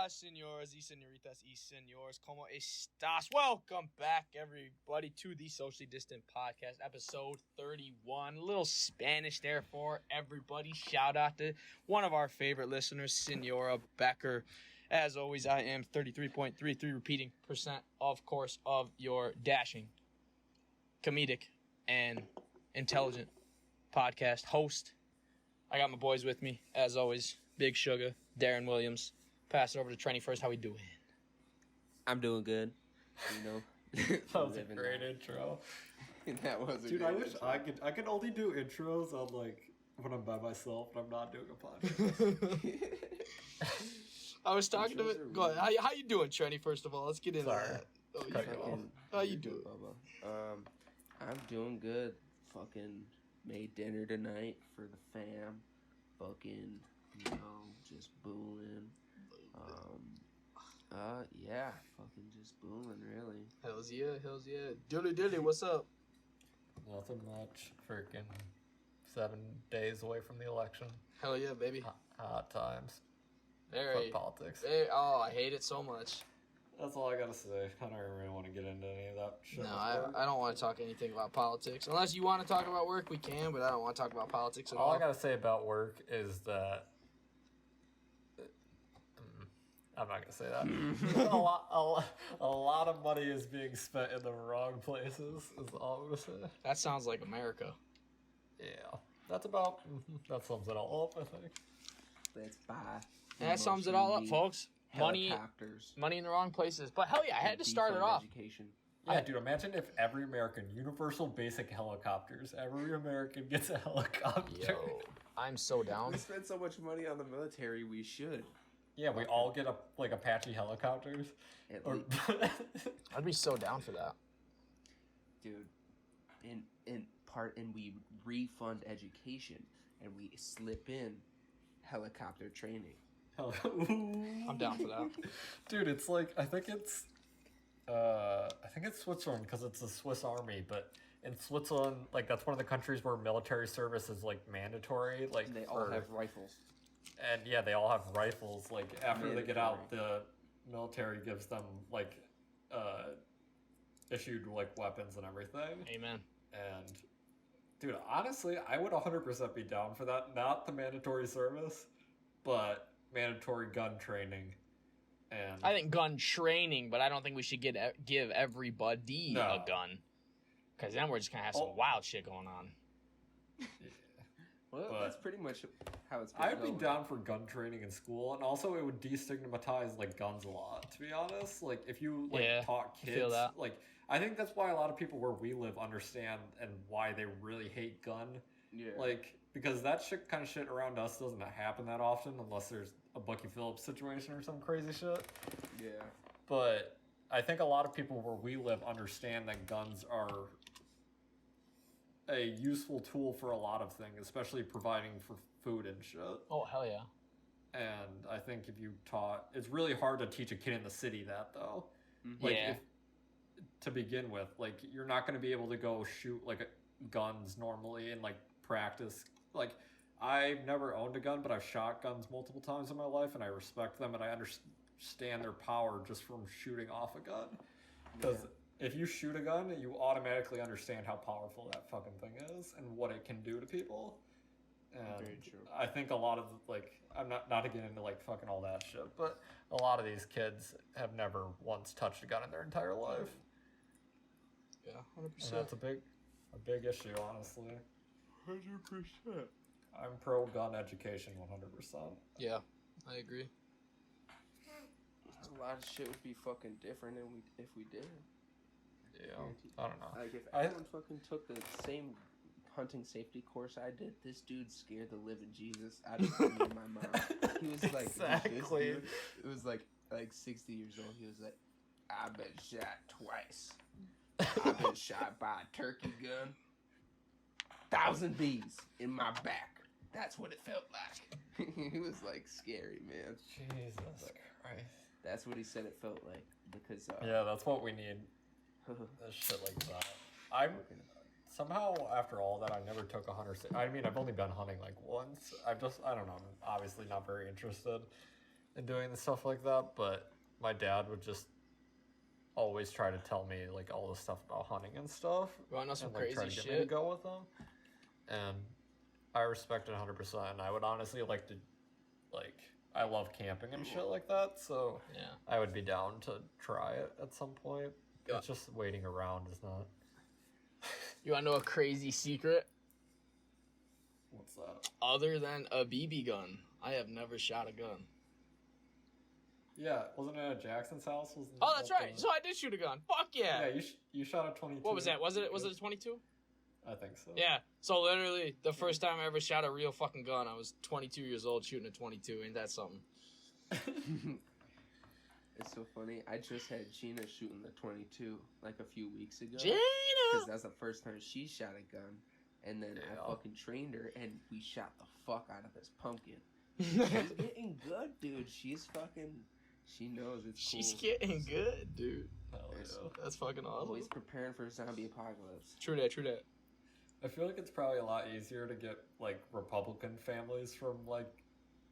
señores y señoritas y señores, ¿cómo estás? Welcome back, everybody, to the Socially Distant Podcast, episode 31. A little Spanish there for everybody. Shout out to one of our favorite listeners, Senora Becker. As always, I am 33.33 repeating percent, of course, of your dashing, comedic, and intelligent podcast host. I got my boys with me, as always. Big Sugar, Darren Williams. Pass it over to Trenny first. How we doing? I'm doing good. You know, that was a great intro. That was a Dude, great I wish intro. I could only do intros on like when I'm by myself and I'm not doing a podcast. I was talking to it. Go ahead. How you doing, Trenny? First of all, let's get into that. Oh, how you doing? Bubba. I'm doing good. Fucking made dinner tonight for the fam. Fucking, just booling. Yeah, fucking just booming, really. Hells yeah. Dilly, what's up? Nothing much. Freaking 7 days away from the election. Hell yeah, baby. Hot times. Very. Fuck politics. I hate it so much. That's all I gotta say. I don't really want to get into any of that shit. No, I don't want to talk anything about politics. Unless you want to talk about work, we can, but I don't want to talk about politics at all. All I gotta say about work is that I'm not gonna say that. a lot of money is being spent in the wrong places. Is all I'm gonna say. That sounds like America. Yeah, that sums it all up. I think. Let's buy. That sums it all up, folks. Money in the wrong places. But hell yeah, I had to start it off. Education. Yeah, dude, imagine if every American, universal basic helicopters, every American gets a helicopter. Yo, I'm so down. We spend so much money on the military, we should. Yeah, we all get Apache helicopters. I'd be so down for that. Dude, and we refund education and we slip in helicopter training. I'm down for that. Dude, it's like I think it's Switzerland because it's the Swiss Army, but in Switzerland, that's one of the countries where military service is mandatory. And they all have rifles. And yeah, they all have rifles. After they get out, the military gives them issued weapons and everything. Amen. And dude, honestly, I would 100% be down for that. Not the mandatory service, but mandatory gun training. And I think gun training, but I don't think we should give everybody a gun, because then we're just gonna have some wild shit going on. Yeah. Well, that's pretty much how it's been I'd going. be down for gun training in school, and also it would destigmatize guns a lot. To be honest, if you taught kids, I think that's why a lot of people where we live understand and why they really hate gun. Yeah. Because that kind of shit around us doesn't happen that often unless there's a Bucky Phillips situation or some crazy shit. Yeah. But I think a lot of people where we live understand that guns are a useful tool for a lot of things, especially providing for food and shit. Oh, hell yeah. And I think if you taught... It's really hard to teach a kid in the city that, though. Mm-hmm. To begin with, you're not going to be able to go shoot, guns normally and, practice. I've never owned a gun, but I've shot guns multiple times in my life, and I respect them, and I understand their power just from shooting off a gun. Because... If you shoot a gun, you automatically understand how powerful that fucking thing is and what it can do to people. And very true. I think a lot of I'm not to get into fucking all that shit, but a lot of these kids have never once touched a gun in their entire life. Yeah, 100%. And that's a big issue, honestly. 100%. I'm pro gun education 100%. Yeah, I agree. A lot of shit would be fucking different if we did. Yeah, I don't know. If everyone fucking took the same hunting safety course I did, this dude scared the living Jesus out of me and my mom. He was exactly. This dude, it was like 60 years old. He was like, I've been shot twice. I've been shot by a turkey gun. 1,000 bees in my back. That's what it felt like. He was scary, man. Jesus Christ. That's what he said it felt like. Because yeah, that's what we need. Shit like that. Somehow, after all that, I never took a hunter. I mean, I've only been hunting once. I don't know. I'm obviously not very interested. and doing the stuff like that, but my dad would just always try to tell me like all the stuff about hunting and stuff. You wanna know some and, like, crazy try to get me shit? to go with them. And I respect it 100%. And I would honestly like to, like, I love camping and shit like that, so Yeah. I would be down to try it at some point. Yeah. It's just waiting around is not. You wanna know a crazy secret? What's that? Other than a BB gun, I have never shot a gun. Yeah, wasn't it at Jackson's house? Oh, that's right. So I did shoot a gun. Fuck yeah. Yeah, you shot a 22. What was that? Was it a 22? I think so. Yeah. So literally, the first time I ever shot a real fucking gun, I was 22 years old shooting a 22. Ain't that something? It's so funny. I just had Gina shooting the 22 like a few weeks ago. Gina! Because that's the first time she shot a gun. And then I fucking trained her and we shot the fuck out of this pumpkin. She's getting good, dude. She's fucking... She knows it's cool. She's getting good, dude. Hell yeah. That's fucking awesome. Always preparing for a zombie apocalypse. True that. I feel like it's probably a lot easier to get like Republican families from like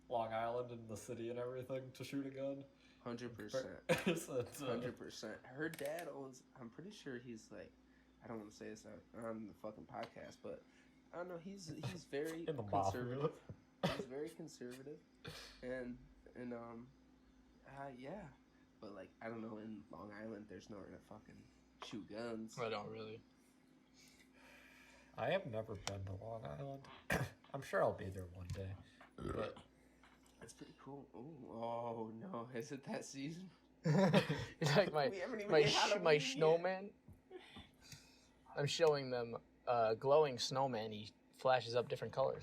Long Island and the city and everything to shoot a gun. 100%. 100%. Her dad owns... I'm pretty sure he's like... I don't want to say this on the fucking podcast, but I don't know. He's very conservative. He's very conservative, and yeah. But like I don't know, in Long Island, there's nowhere to fucking shoot guns. I don't really. I have never been to Long Island. I'm sure I'll be there one day. But That's pretty cool. Ooh, oh no, is it that season? It's like my snowman. I'm showing them glowing snowman. He flashes up different colors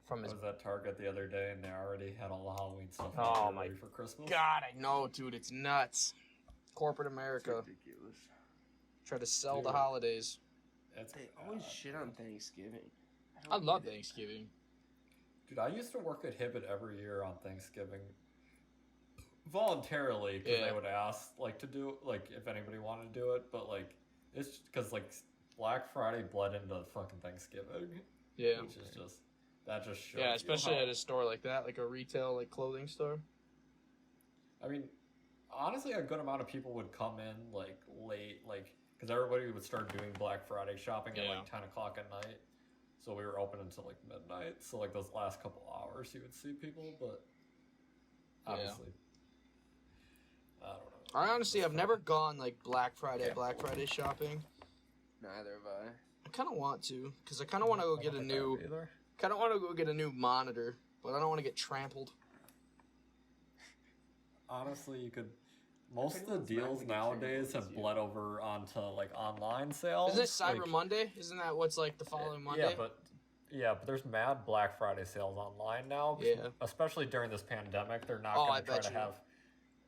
from I his. was at Target the other day and they already had all the Halloween stuff Oh ready for Christmas. God, I know, dude. It's nuts. Corporate America Ridiculous. try to sell Dude. the holidays. They always shit on Thanksgiving. I love Thanksgiving. Dude, I used to work at Hibbett every year on Thanksgiving. Voluntarily, because they would ask, like, to do, like, if anybody wanted to do it, but, like, it's because, like, Black Friday bled into fucking Thanksgiving. Yeah. Which is just, that just shows Yeah, especially you how, at a store like that, like a retail, like clothing store. I mean, honestly, a good amount of people would come in, like, late, like, because everybody would start doing Black Friday shopping at, like, 10 o'clock at night. So we were open until, like, midnight. So, like, those last couple hours, you would see people, but obviously, I don't know. I honestly have never gone, like, Black Friday shopping. Neither have I. I kind of want to, because I kind of want to go get a new... Kind of want to go get a new monitor, but I don't want to get trampled. Honestly, you could... Most of the deals nowadays have bled over onto, like, online sales. Isn't it Cyber like, Monday? Isn't that what's, like, the following Monday? Yeah, but there's mad Black Friday sales online now. Yeah. Especially during this pandemic, they're not going to try to you. have...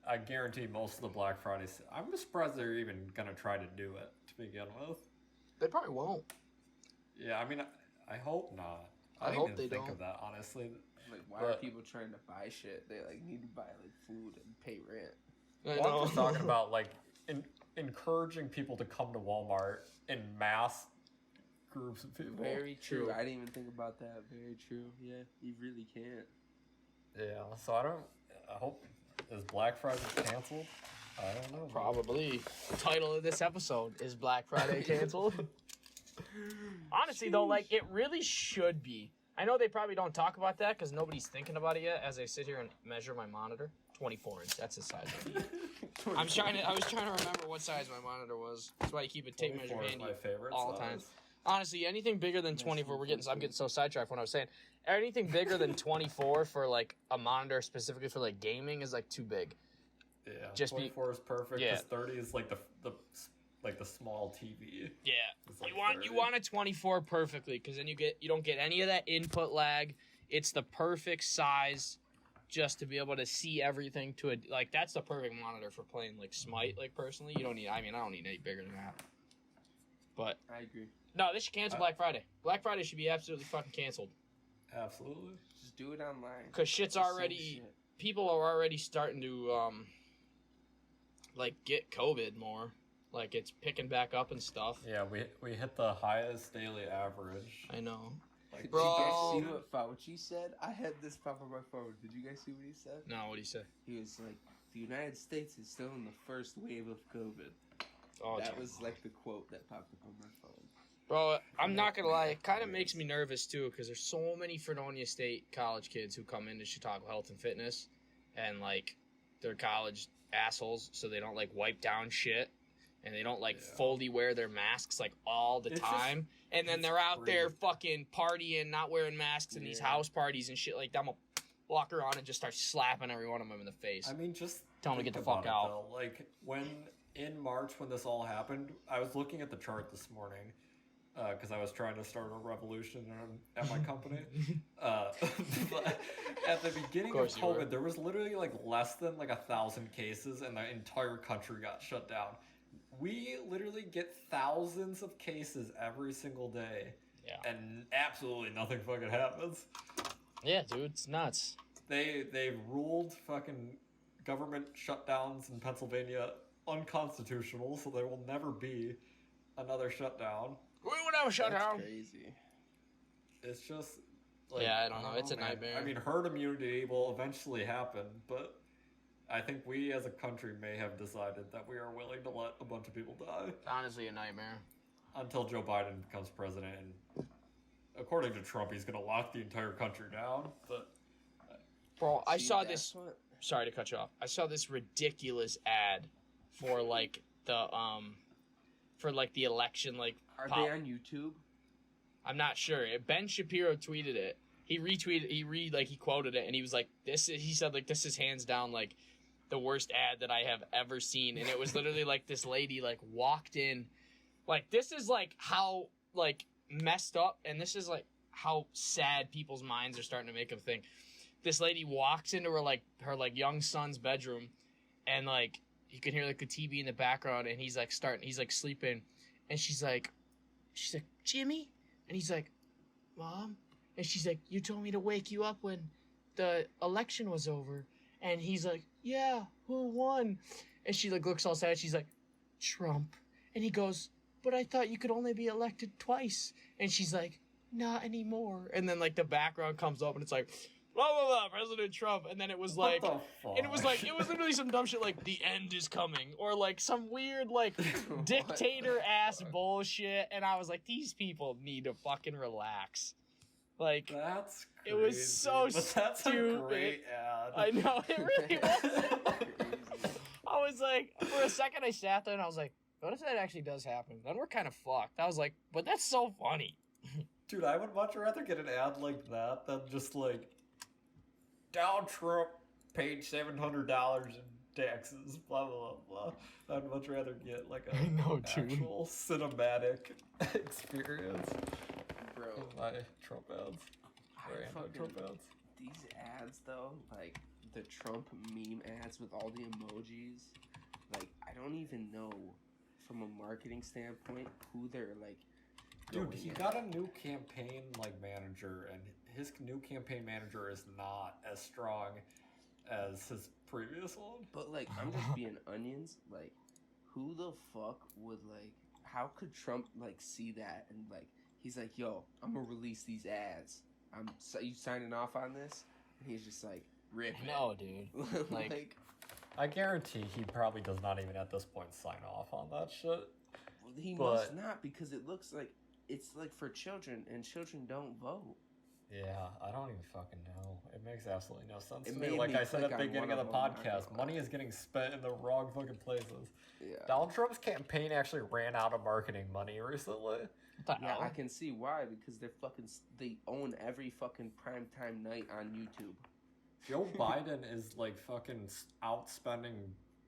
I guarantee most of the Black Friday... I'm surprised they're even going to try to do it to begin with. They probably won't. Yeah, I mean, I hope not. I didn't hope even they think don't. of that, honestly. Like, why are people trying to buy shit? They, like, need to buy, like, food and pay rent. Well, I'm just talking about, like, encouraging people to come to Walmart in mass groups of people. Very true. I didn't even think about that. Very true. Yeah, you really can't. Yeah, so I hope... Is Black Friday canceled? I don't know. Probably. The title of this episode is Black Friday canceled. Honestly, though, like, it really should be. I know they probably don't talk about that because nobody's thinking about it yet as I sit here and measure my monitor. 24 inch. That's the size I need. I was trying to remember what size my monitor was. That's why you keep a tape measure handy my favorite all the size. time. Honestly, anything bigger than 24, I'm getting so sidetracked when I was saying anything bigger than 24 for like a monitor specifically for like gaming is like too big. Yeah, Just 24 is perfect. Yeah. 30 is like the small TV. Yeah, It's like you want a 24 perfectly because then you don't get any of that input lag. It's the perfect size just to be able to see everything to it. Like that's the perfect monitor for playing like Smite. Like personally, you don't need. I mean, I don't need any bigger than that. But I agree. no, they should cancel Black Friday. Black Friday should be absolutely fucking canceled. Absolutely. Just do it online. Because shit's already... People are already starting to, like, get COVID more. Like, it's picking back up and stuff. Yeah, we hit the highest daily average. I know. Like, Did Bro. you guys see what Fauci said? I had this pop on my phone. Did you guys see what he said? No, what do you say? He was like, the United States is still in the first wave of COVID. Oh, That geez. was like the quote that popped up on my phone. Bro, I'm not gonna lie, it kind of makes me nervous too, because there's so many Fredonia State college kids who come into Chicago Health and Fitness, and like they're college assholes, so they don't like wipe down shit, and they don't like fully wear their masks like all the time, and then they're out there fucking partying, not wearing masks in these house parties and shit like that. I'm gonna walk around and just start slapping every one of them in the face. I mean, just tell them to get the fuck about it, out. though. Like in March when this all happened, I was looking at the chart this morning. Because I was trying to start a revolution at my company. But at the beginning of COVID, there was literally like less than like 1,000 cases, and the entire country got shut down. We literally get thousands of cases every single day, and absolutely nothing fucking happens. Yeah, dude, it's nuts. They ruled fucking government shutdowns in Pennsylvania unconstitutional, so there will never be another shutdown. We would have a shutdown. That's crazy. It's just like, I don't know. It's a nightmare. I mean, herd immunity will eventually happen, but I think we as a country may have decided that we are willing to let a bunch of people die. It's honestly a nightmare. Until Joe Biden becomes president, and according to Trump, he's going to lock the entire country down. But bro, I saw this. Sorry to cut you off. I saw this ridiculous ad for like the election, like. Are they on YouTube? I'm not sure. Ben Shapiro tweeted it. He retweeted. He quoted it, and he was like, "This is." He said, "Like this is hands down like the worst ad that I have ever seen." And it was literally like this lady like walked in, like this is like how like messed up, and this is like how sad people's minds are starting to make them think. This lady walks into her young son's bedroom, and like you can hear like the TV in the background, and he's like sleeping, and she's like, Jimmy? And he's like, Mom? And she's like, you told me to wake you up when the election was over. And he's like, yeah, who won? And she like looks all sad. She's like, Trump. And he goes, but I thought you could only be elected twice. And she's like, not anymore. And then like the background comes up and it's like, blah, blah, blah, President Trump. And then it was like, and it was literally some dumb shit like, the end is coming. Or like some weird like dictator-ass bullshit. And I was like, these people need to fucking relax. Like, that's crazy. It was so but that's stupid. A great ad. I know, it really was. I was like, for a second I sat there and I was like, what if that actually does happen? Then we're kind of fucked. I was like, but that's so funny. Dude, I would much rather get an ad like that than just like, Donald Trump paid $700 in taxes, blah, blah, blah. I'd much rather get like an actual cinematic experience. Bro. My Trump ads. Trump ads. These ads, though, like the Trump meme ads with all the emojis, like, I don't even know from a marketing standpoint who they're like. Dude, he got a new campaign manager, and his new campaign manager is not as strong as his previous one. But like, I'm just being onions. Like, who the fuck would like? How could Trump like see that and like? He's like, yo, I'm gonna release these ads. You signing off on this? And he's just like, rip it. No, dude. Like, I guarantee he probably does not even at this point sign off on that shit. Well, he must not, because it looks like it's like for children, and children don't vote. Yeah, I don't even fucking know. It makes absolutely no sense It to me. made Like me I said at click the on beginning one of the of them. podcast, money is getting spent in the wrong fucking places. Yeah. Donald Trump's campaign actually ran out of marketing money recently. Yeah, I can see why, because they own every fucking primetime night on YouTube. Joe Biden is like fucking outspending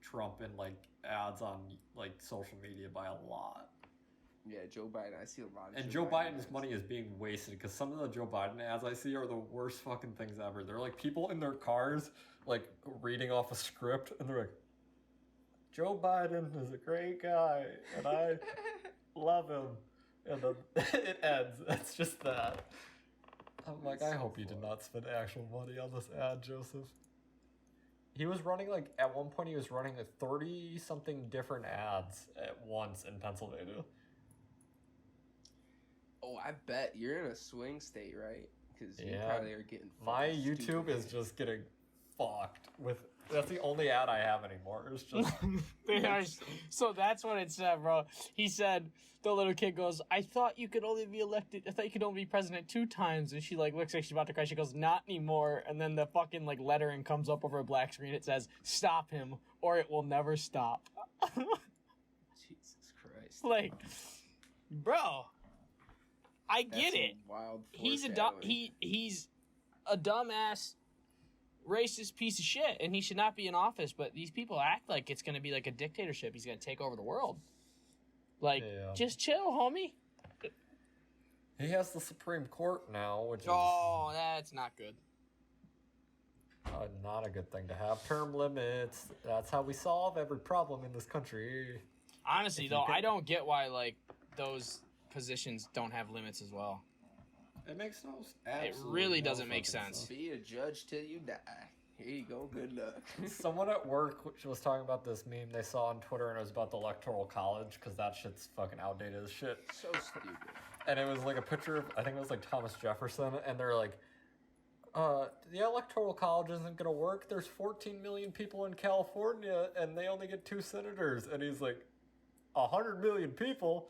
Trump in like ads on like social media by a lot. Yeah, Joe Biden. I see a lot of. And Joe Biden's money is being wasted because some of the Joe Biden ads I see are the worst fucking things ever. They're like people in their cars like reading off a script, and they're like, Joe Biden is a great guy, and I love him. And then it ends. It's just that. I'm like, I hope you did not spend actual money on this ad, Joseph. He was running at one point he was running 30-something different ads at once in Pennsylvania. Oh, I bet you're in a swing state, right? Because you Yeah. probably are getting. My fucking YouTube stupid. is just getting fucked with. That's the only ad I have anymore. It's just. So that's what it said, bro. He said the little kid goes, "I thought you could only be elected. I thought you could only be president 2 times." And she like looks like she's about to cry. She goes, "Not anymore." And then the fucking like lettering comes up over a black screen. It says, "Stop him, or it will never stop." Jesus Christ. Like, bro, I That's get some it. Wild He's a foreshadowing. he's a dumbass, racist piece of shit, and he should not be in office. But these people act like it's gonna be like a dictatorship. He's gonna take over the world. Like, Yeah. just chill, homie. He has the Supreme Court now, which is Oh, that's not good. not a good thing to have. Term limits. That's how we solve every problem in this country. Honestly, If you though, can- I don't get why like those positions don't have limits as well. It makes no. It really doesn't make sense. Be a judge till you die. Here you go. Good luck. Someone at work was talking about this meme they saw on Twitter, and it was about the Electoral College, because that shit's fucking outdated as shit. So stupid. And it was like a picture of, I think it was like Thomas Jefferson, and they're like, the Electoral College isn't gonna work. There's 14 million people in California, and they only get 2 senators. And he's like, 100 million people?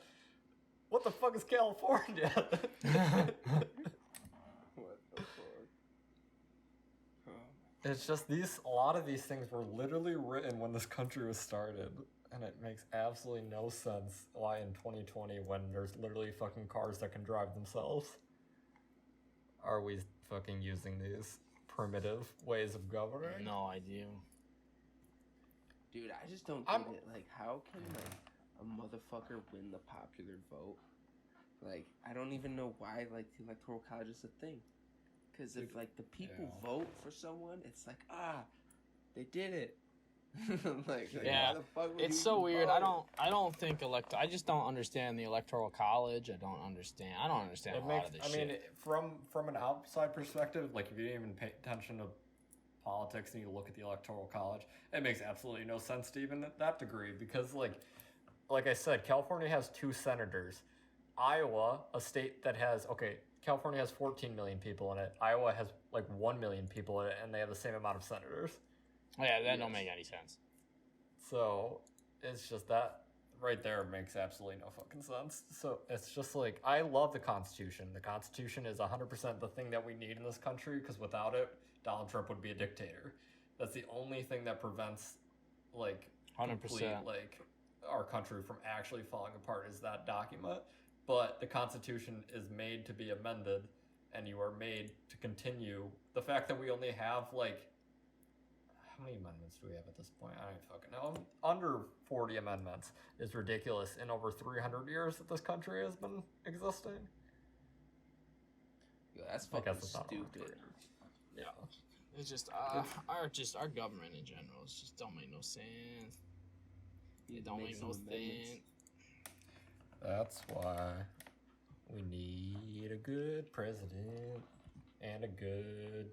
What the fuck is California? What the fuck? Oh. It's just a lot of these things were literally written when this country was started. And it makes absolutely no sense why in 2020, when there's literally fucking cars that can drive themselves, are we fucking using these primitive ways of governing? No idea. Dude, I just don't get I'm- it. Like, how can like a motherfucker win the popular vote? Like, I don't even know why like the electoral college is a thing. Because if like the people Yeah. vote for someone, it's like they did it. like, Yeah. why the fuck would It's you so even weird. vote? I don't think I just don't understand the electoral college. I don't understand a lot of this shit. From an outside perspective, like if you didn't even pay attention to politics and you look at the Electoral College, it makes absolutely no sense to even at that degree, because like I said, California has 2 senators. Iowa, a state that has, California has 14 million people in it. Iowa has like 1 million people in it, and they have the same amount of senators. Yeah, that Yes. don't make any sense. So it's just that right there makes absolutely no fucking sense. So it's just like, I love the Constitution. The Constitution is 100% the thing that we need in this country, because without it, Donald Trump would be a dictator. That's the only thing that prevents like 100%. complete, like our country from actually falling apart is that document. But the Constitution is made to be amended, and you are made to continue. The fact that we only have like, how many amendments do we have at this point? I don't fucking know. Under 40 amendments is ridiculous in over 300 years that this country has been existing. Yo, that's I fucking guess it's not all stupid. Yeah. It's just our government in general. It just don't make no sense. It don't make no sense. That's why we need a good president and a good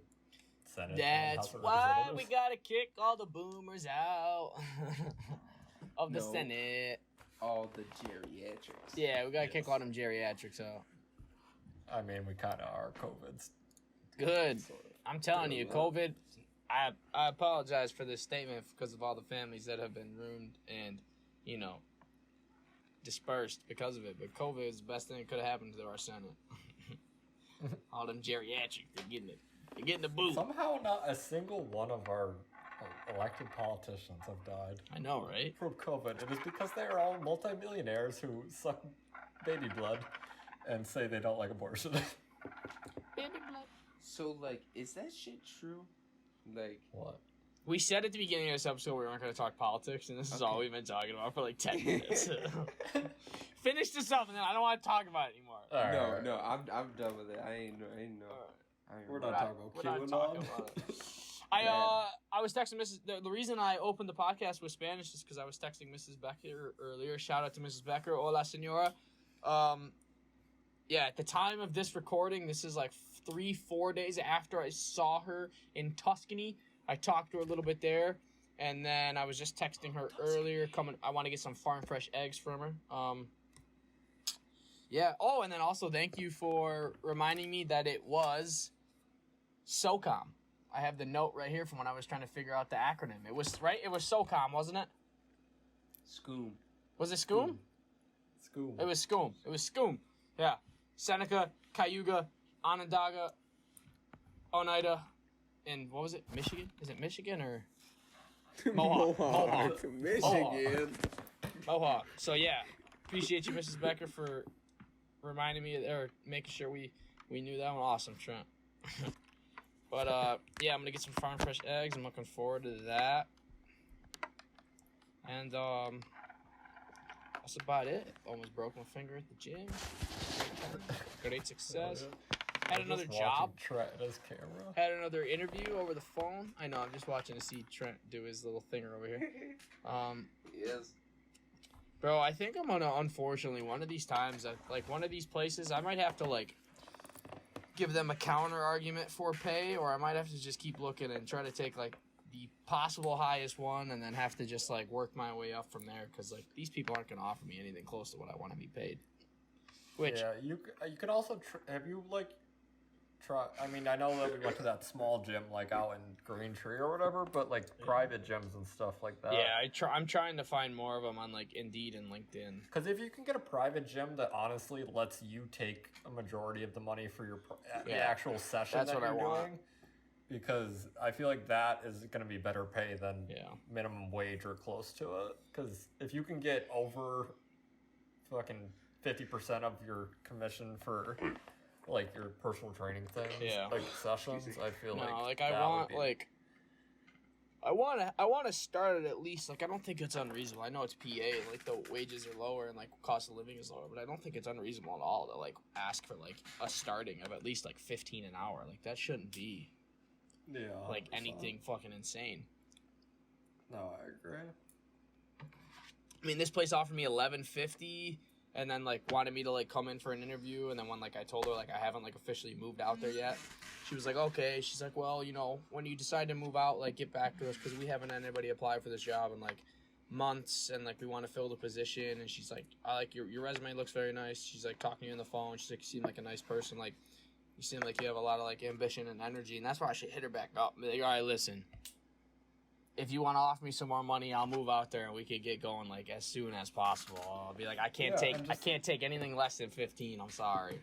Senate. and That's House of why we Representatives. gotta kick all the boomers out of the No. Senate. All the geriatrics. Yeah, we gotta kick Yes. all them geriatrics out. I mean, we kind of are COVID's. Good. Sort of. I'm telling you, Yeah. COVID. I apologize for this statement because of all the families that have been ruined and, dispersed because of it. But COVID is the best thing that could have happened to our Senate. All them geriatrics, they're getting the boot. Somehow, not a single one of our elected politicians have died I know, right? from COVID. It is because they are all multimillionaires who suck baby blood and say they don't like abortion. So, like, is that shit true? Like, What? We said at the beginning of this episode we weren't going to talk politics, and this is all Okay. we've been talking about for like 10 minutes. Finish this up, and then I don't want to talk about it anymore. All right. no, I'm done with it. I ain't know. We're We're not not- talking we're not about talking QAnon. about it. I was texting Mrs. The reason I opened the podcast with Spanish is because I was texting Mrs. Becker earlier. Shout out to Mrs. Becker. Hola, senora. Yeah, at the time of this recording, this is like 3-4 days after I saw her in Tuscany. I talked to her a little bit there, and then I was just texting her earlier. I want to get some farm fresh eggs from her. Yeah. Oh, and then also thank you for reminding me that it was SOCOM. I have the note right here from when I was trying to figure out the acronym. It was right. It was SOCOM, wasn't it? Scoom. Was it SCOOM? School. It was SCOOM. It was SCOOM. Yeah. Seneca, Cayuga, Onondaga, Oneida, and what was it? Michigan? Is it Michigan or Mohawk? Michigan. Mohawk. So yeah, appreciate you, Mrs. Becker, for reminding me or making sure we knew that one. Awesome, Trent. But yeah, I'm gonna get some farm fresh eggs. I'm looking forward to that. And that's about it. Almost broke my finger at the gym. Great Oh, success. yeah. Had I'm another just job. watching Trent at his camera. Had another interview over the phone. I know. I'm just watching to see Trent do his little thinger over here. Yes. Bro, I think I'm gonna, unfortunately, one of these times, like one of these places, I might have to like give them a counter argument for pay, or I might have to just keep looking and try to take like the possible highest one, and then have to just like work my way up from there, because like these people aren't gonna offer me anything close to what I want to be paid. Which Yeah, you could also have you like try. I mean, I know that we went to that small gym like out in Green Tree or whatever, but like private gyms and stuff like that. yeah, I'm trying to find more of them on like Indeed and LinkedIn. Because if you can get a private gym that honestly lets you take a majority of the money for your the actual session That's that what I you're want. doing, because I feel like that is going to be better pay than Yeah. minimum wage or close to it. Because if you can get over fucking 50% of your commission for like your personal training things, Yeah. like sessions, I feel like I that want would be- like I want to start it at least. Like I don't think it's unreasonable. I know it's PA, like the wages are lower and like cost of living is lower, but I don't think it's unreasonable at all to like ask for like a starting of at least like 15 an hour. Like that shouldn't be like 100%. anything fucking insane. No, I agree. I mean, this place offered me $11.50 and then like wanted me to like come in for an interview, and then when like I told her like I haven't like officially moved out there yet, she was like, okay. She's like, well, you know, when you decide to move out, like get back to us, because we haven't had anybody apply for this job in like months, and like we want to fill the position. And she's like, I like your resume looks very nice. She's like talking to you on the phone. She's like, you seem like a nice person. Like you seem like you have a lot of like ambition and energy, and that's why I should hit her back up. Be like, all right, listen. If you want to offer me some more money, I'll move out there and we could get going like as soon as possible. I'll be like, I can't take anything less than 15. I'm sorry.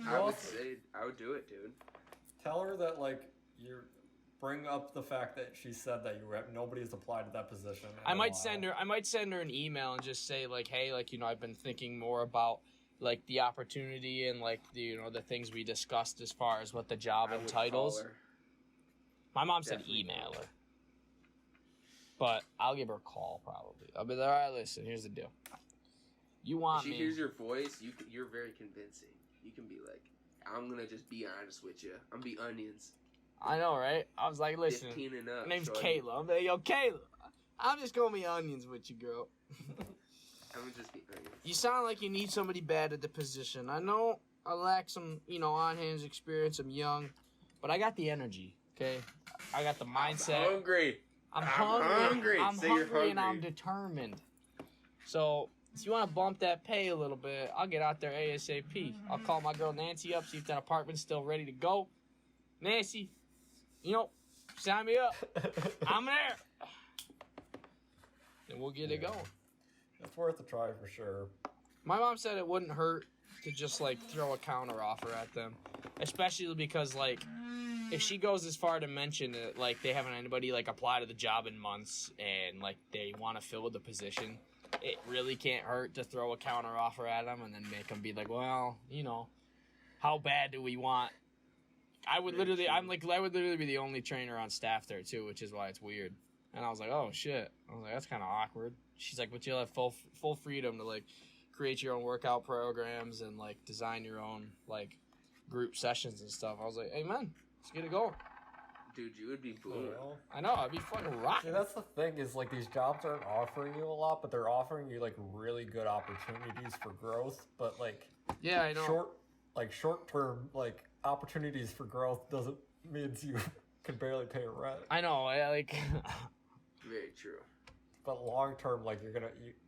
I would do it, dude. Tell her that like you bring up the fact that she said that nobody's applied to that position. I might send her an email and just say like, hey, like, you know, I've been thinking more about like the opportunity and like the, you know, the things we discussed as far as what the job entitles. My mom said email her. But I'll give her a call probably. I'll be like, all right, listen, here's the deal. You want me? She hears your voice, you're very convincing. You can be like, I'm gonna just be honest with you. I'm gonna be onions. I know, right? I was like, listen, 15 and up. her name's shorty. Kayla. I'm like, yo, Kayla, I'm just gonna be onions with you, girl. I'm gonna just be onions. You sound like you need somebody bad at the position. I know I lack some, you know, on-hands experience. I'm young, but I got the energy, okay? I got the mindset. I'm hungry. I'm hungry. I'm Say you're hungry and I'm hungry. determined. So, if you want to bump that pay a little bit, I'll get out there ASAP. I'll call my girl Nancy up, see if that apartment's still ready to go. Nancy, you know, sign me up. I'm there. And we'll get it going. It's worth a try for sure. My mom said it wouldn't hurt to just, like, throw a counter offer at them. Especially because, like, if she goes as far to mention that, like, they haven't anybody, like, apply to the job in months and, like, they want to fill the position, it really can't hurt to throw a counter offer at them and then make them be like, well, you know, how bad do we want? I would literally be the only trainer on staff there, too, which is why it's weird. And I was like, oh, shit. I was like, that's kind of awkward. She's like, but you'll have full freedom to, like, create your own workout programs and, like, design your own, like, group sessions and stuff. I was like, amen. Let's get it going. Dude, you would be booming. I know, I'd be fucking rocking. See, that's the thing is like these jobs aren't offering you a lot, but they're offering you like really good opportunities for growth. But like, yeah, I know. Short term like opportunities for growth doesn't means you can barely pay rent. I know. I like. Very true. but long term, like you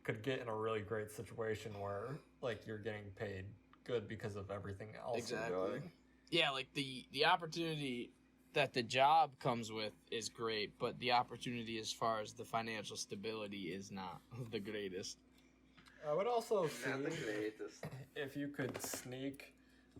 could get in a really great situation where like you're getting paid good because of everything else you're doing. Yeah, like the opportunity that the job comes with is great, but the opportunity as far as the financial stability is not the greatest. I would also see Not the greatest. if you could sneak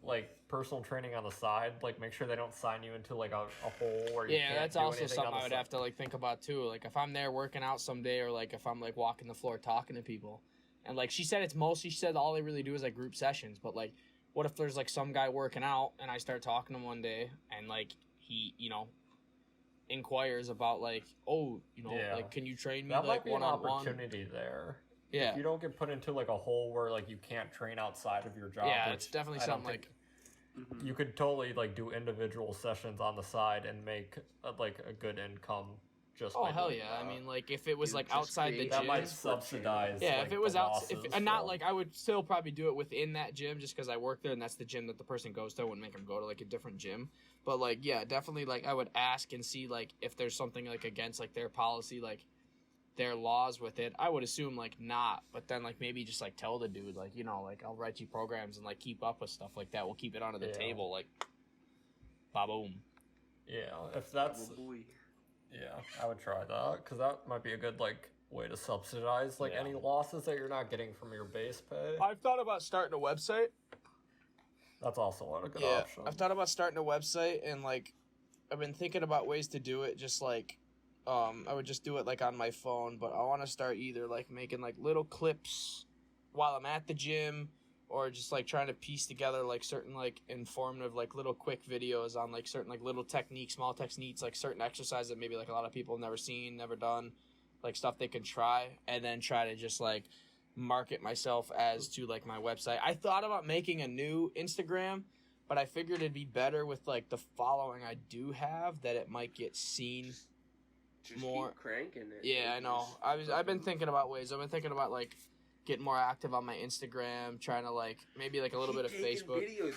like personal training on the side, like make sure they don't sign you into like a hole where you can't that's do also anything something on I the would side. have to like think about too. Like if I'm there working out someday, or like if I'm like walking the floor talking to people, and like she said she said all they really do is like group sessions, but like what if there's like some guy working out and I start talking to him one day and like he, inquires about like, like can you train me that like might be an one-on-one? opportunity there. Yeah. If you don't get put into like a hole where like you can't train outside of your job. Yeah, which it's definitely I don't something think- Mm-hmm. You could totally like do individual sessions on the side and make like a good income just Oh by hell doing yeah! that. I mean, like if it was Dude, like just outside the create- that gym, might Discord subsidize. yeah. like, If it was the out, losses and not from- like I would still probably do it within that gym just because I work there and that's the gym that the person goes to. I wouldn't make them go to like a different gym, but like yeah, definitely like I would ask and see like if there's something like against like their policy, like their laws with it. I would assume like not, but then like maybe just like tell the dude like like I'll write you programs and like keep up with stuff like that. We'll keep it onto the Yeah. table like, ba boom. Yeah, if that's Oh, boy. yeah, I would try that because that might be a good like way to subsidize like Yeah. any losses that you're not getting from your base pay. I've thought about starting a website. That's also a good option. I've thought about starting a website and like I've been thinking about ways to do it. Just like I would just do it like on my phone, but I want to start either like making like little clips while I'm at the gym, or just like trying to piece together like certain like informative like little quick videos on like certain like little techniques, small techniques, like certain exercises that maybe like a lot of people have never seen, never done, like stuff they can try, and then try to just like market myself as to like my website. I thought about making a new Instagram, but I figured it'd be better with like the following I do have that it might get seen Just more. keep cranking it. Yeah, I know. I've been thinking about ways. I've been thinking about like getting more active on my Instagram, trying to like maybe like a little bit of Keep taking Facebook. Videos.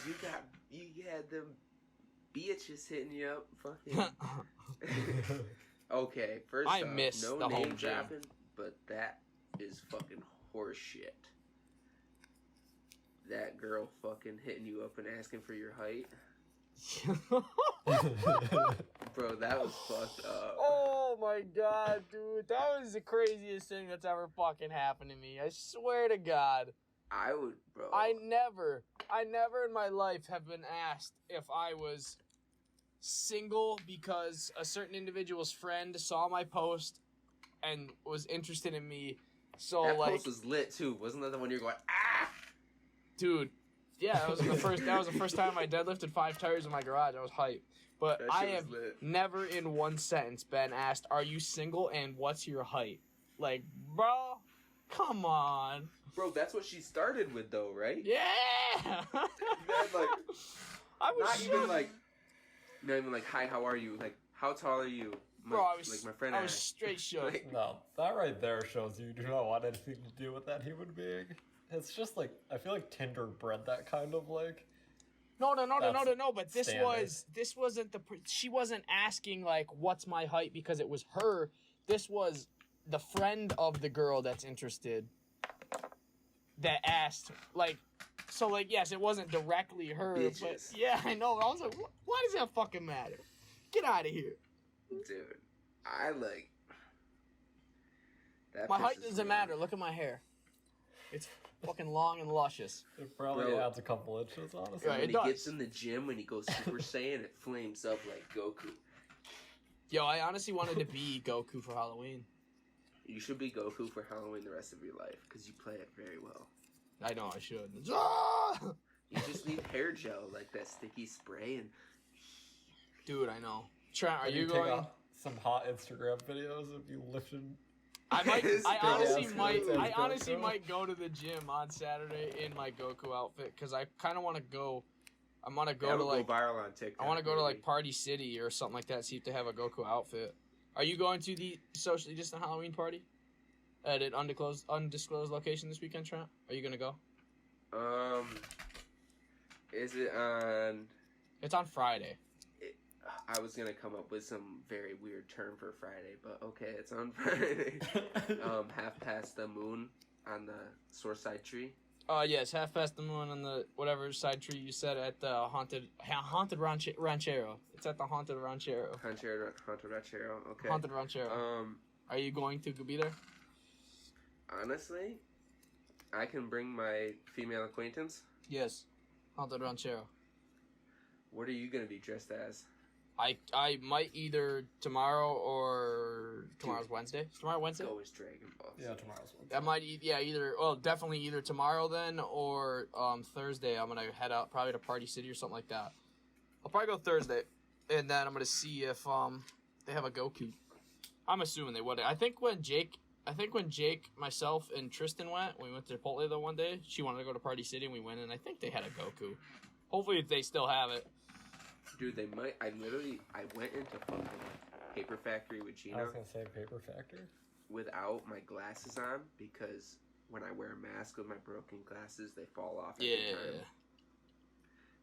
You had them bitches hitting you up. Fucking. Okay, first I off, miss no the name home gym. dropping, but that is fucking horse shit. That girl fucking hitting you up and asking for your height. Bro, that was fucked up. Oh my god, dude. That was the craziest thing that's ever fucking happened to me. I swear to God. I would, bro. I never in my life have been asked if I was single because a certain individual's friend saw my post and was interested in me. So that like, post was lit too. Wasn't that the one you're going, ah? dude, yeah, that was the first time I deadlifted 5 tires in my garage. I was hyped. But That I shit was have lit. never in one sentence been asked, "Are you single and what's your height?" Like, bro, come on. Bro, that's what she started with though, right? Yeah. That, like, I was not shook. even like, hi, how are you? Like, how tall are you? Bro, I was like my friend I was asked. straight shook. Like, No, that right there shows you do not want anything to do with that human being. It's just like I feel like Tinder bred that kind of like. No. That's But this standard. wasn't she wasn't asking like what's my height because it was her. This was the friend of the girl that's interested that asked like. So like yes, it wasn't directly her, but Bitches. yeah, I know. I was like, why does that fucking matter? Get out of here. dude, I like. That My height pisses doesn't me matter. off. Look at my hair. It's fucking long and luscious. It probably Bro. adds a couple inches, honestly. Right. When it he does. gets in the gym, when he goes Super Saiyan, it flames up like Goku. Yo, I honestly wanted to be Goku for Halloween. You should be Goku for Halloween the rest of your life because you play it very well. I know I should. Ah! You just need hair gel, like that sticky spray, and Dude, I know. Trent, are Maybe you take going? out some hot Instagram videos of you lifting. I might. His I big honestly ass might. Goku. I honestly Goku. might go to the gym on Saturday in my Goku outfit because I kind of want to go. I want to go that'll to like. go viral on TikTok. I want to go to like maybe. Party City or something like that. See if they have a Goku outfit. Are you going to the socially distant Halloween party at an undisclosed location this weekend, Trent? Are you gonna go? Is it on? It's on Friday. I was gonna come up with some very weird term for Friday, but okay, it's on Friday. Half past the moon on the source side tree. Yes, half past the moon on the whatever side tree you said at the haunted ranchero. It's at the haunted ranchero. Haunted ranchero. Okay. Haunted ranchero. Are you going to be there? Honestly, I can bring my female acquaintance. Yes, haunted ranchero. What are you gonna be dressed as? I might either tomorrow or tomorrow's Wednesday. Is tomorrow Wednesday? Go as Dragon Ball. Yeah, tomorrow's Wednesday. I might either definitely either tomorrow then or Thursday. I'm gonna head out probably to Party City or something like that. I'll probably go Thursday, and then I'm gonna see if they have a Goku. I'm assuming they would. I think when Jake, myself, and Tristan went, we went to Chipotle the one day. She wanted to go to Party City, and we went, and I think they had a Goku. Hopefully, they still have it. Dude, they might. I went into fucking Paper Factory with Gino. I was gonna say Paper Factory. Without my glasses on, because when I wear a mask with my broken glasses, they fall off every time.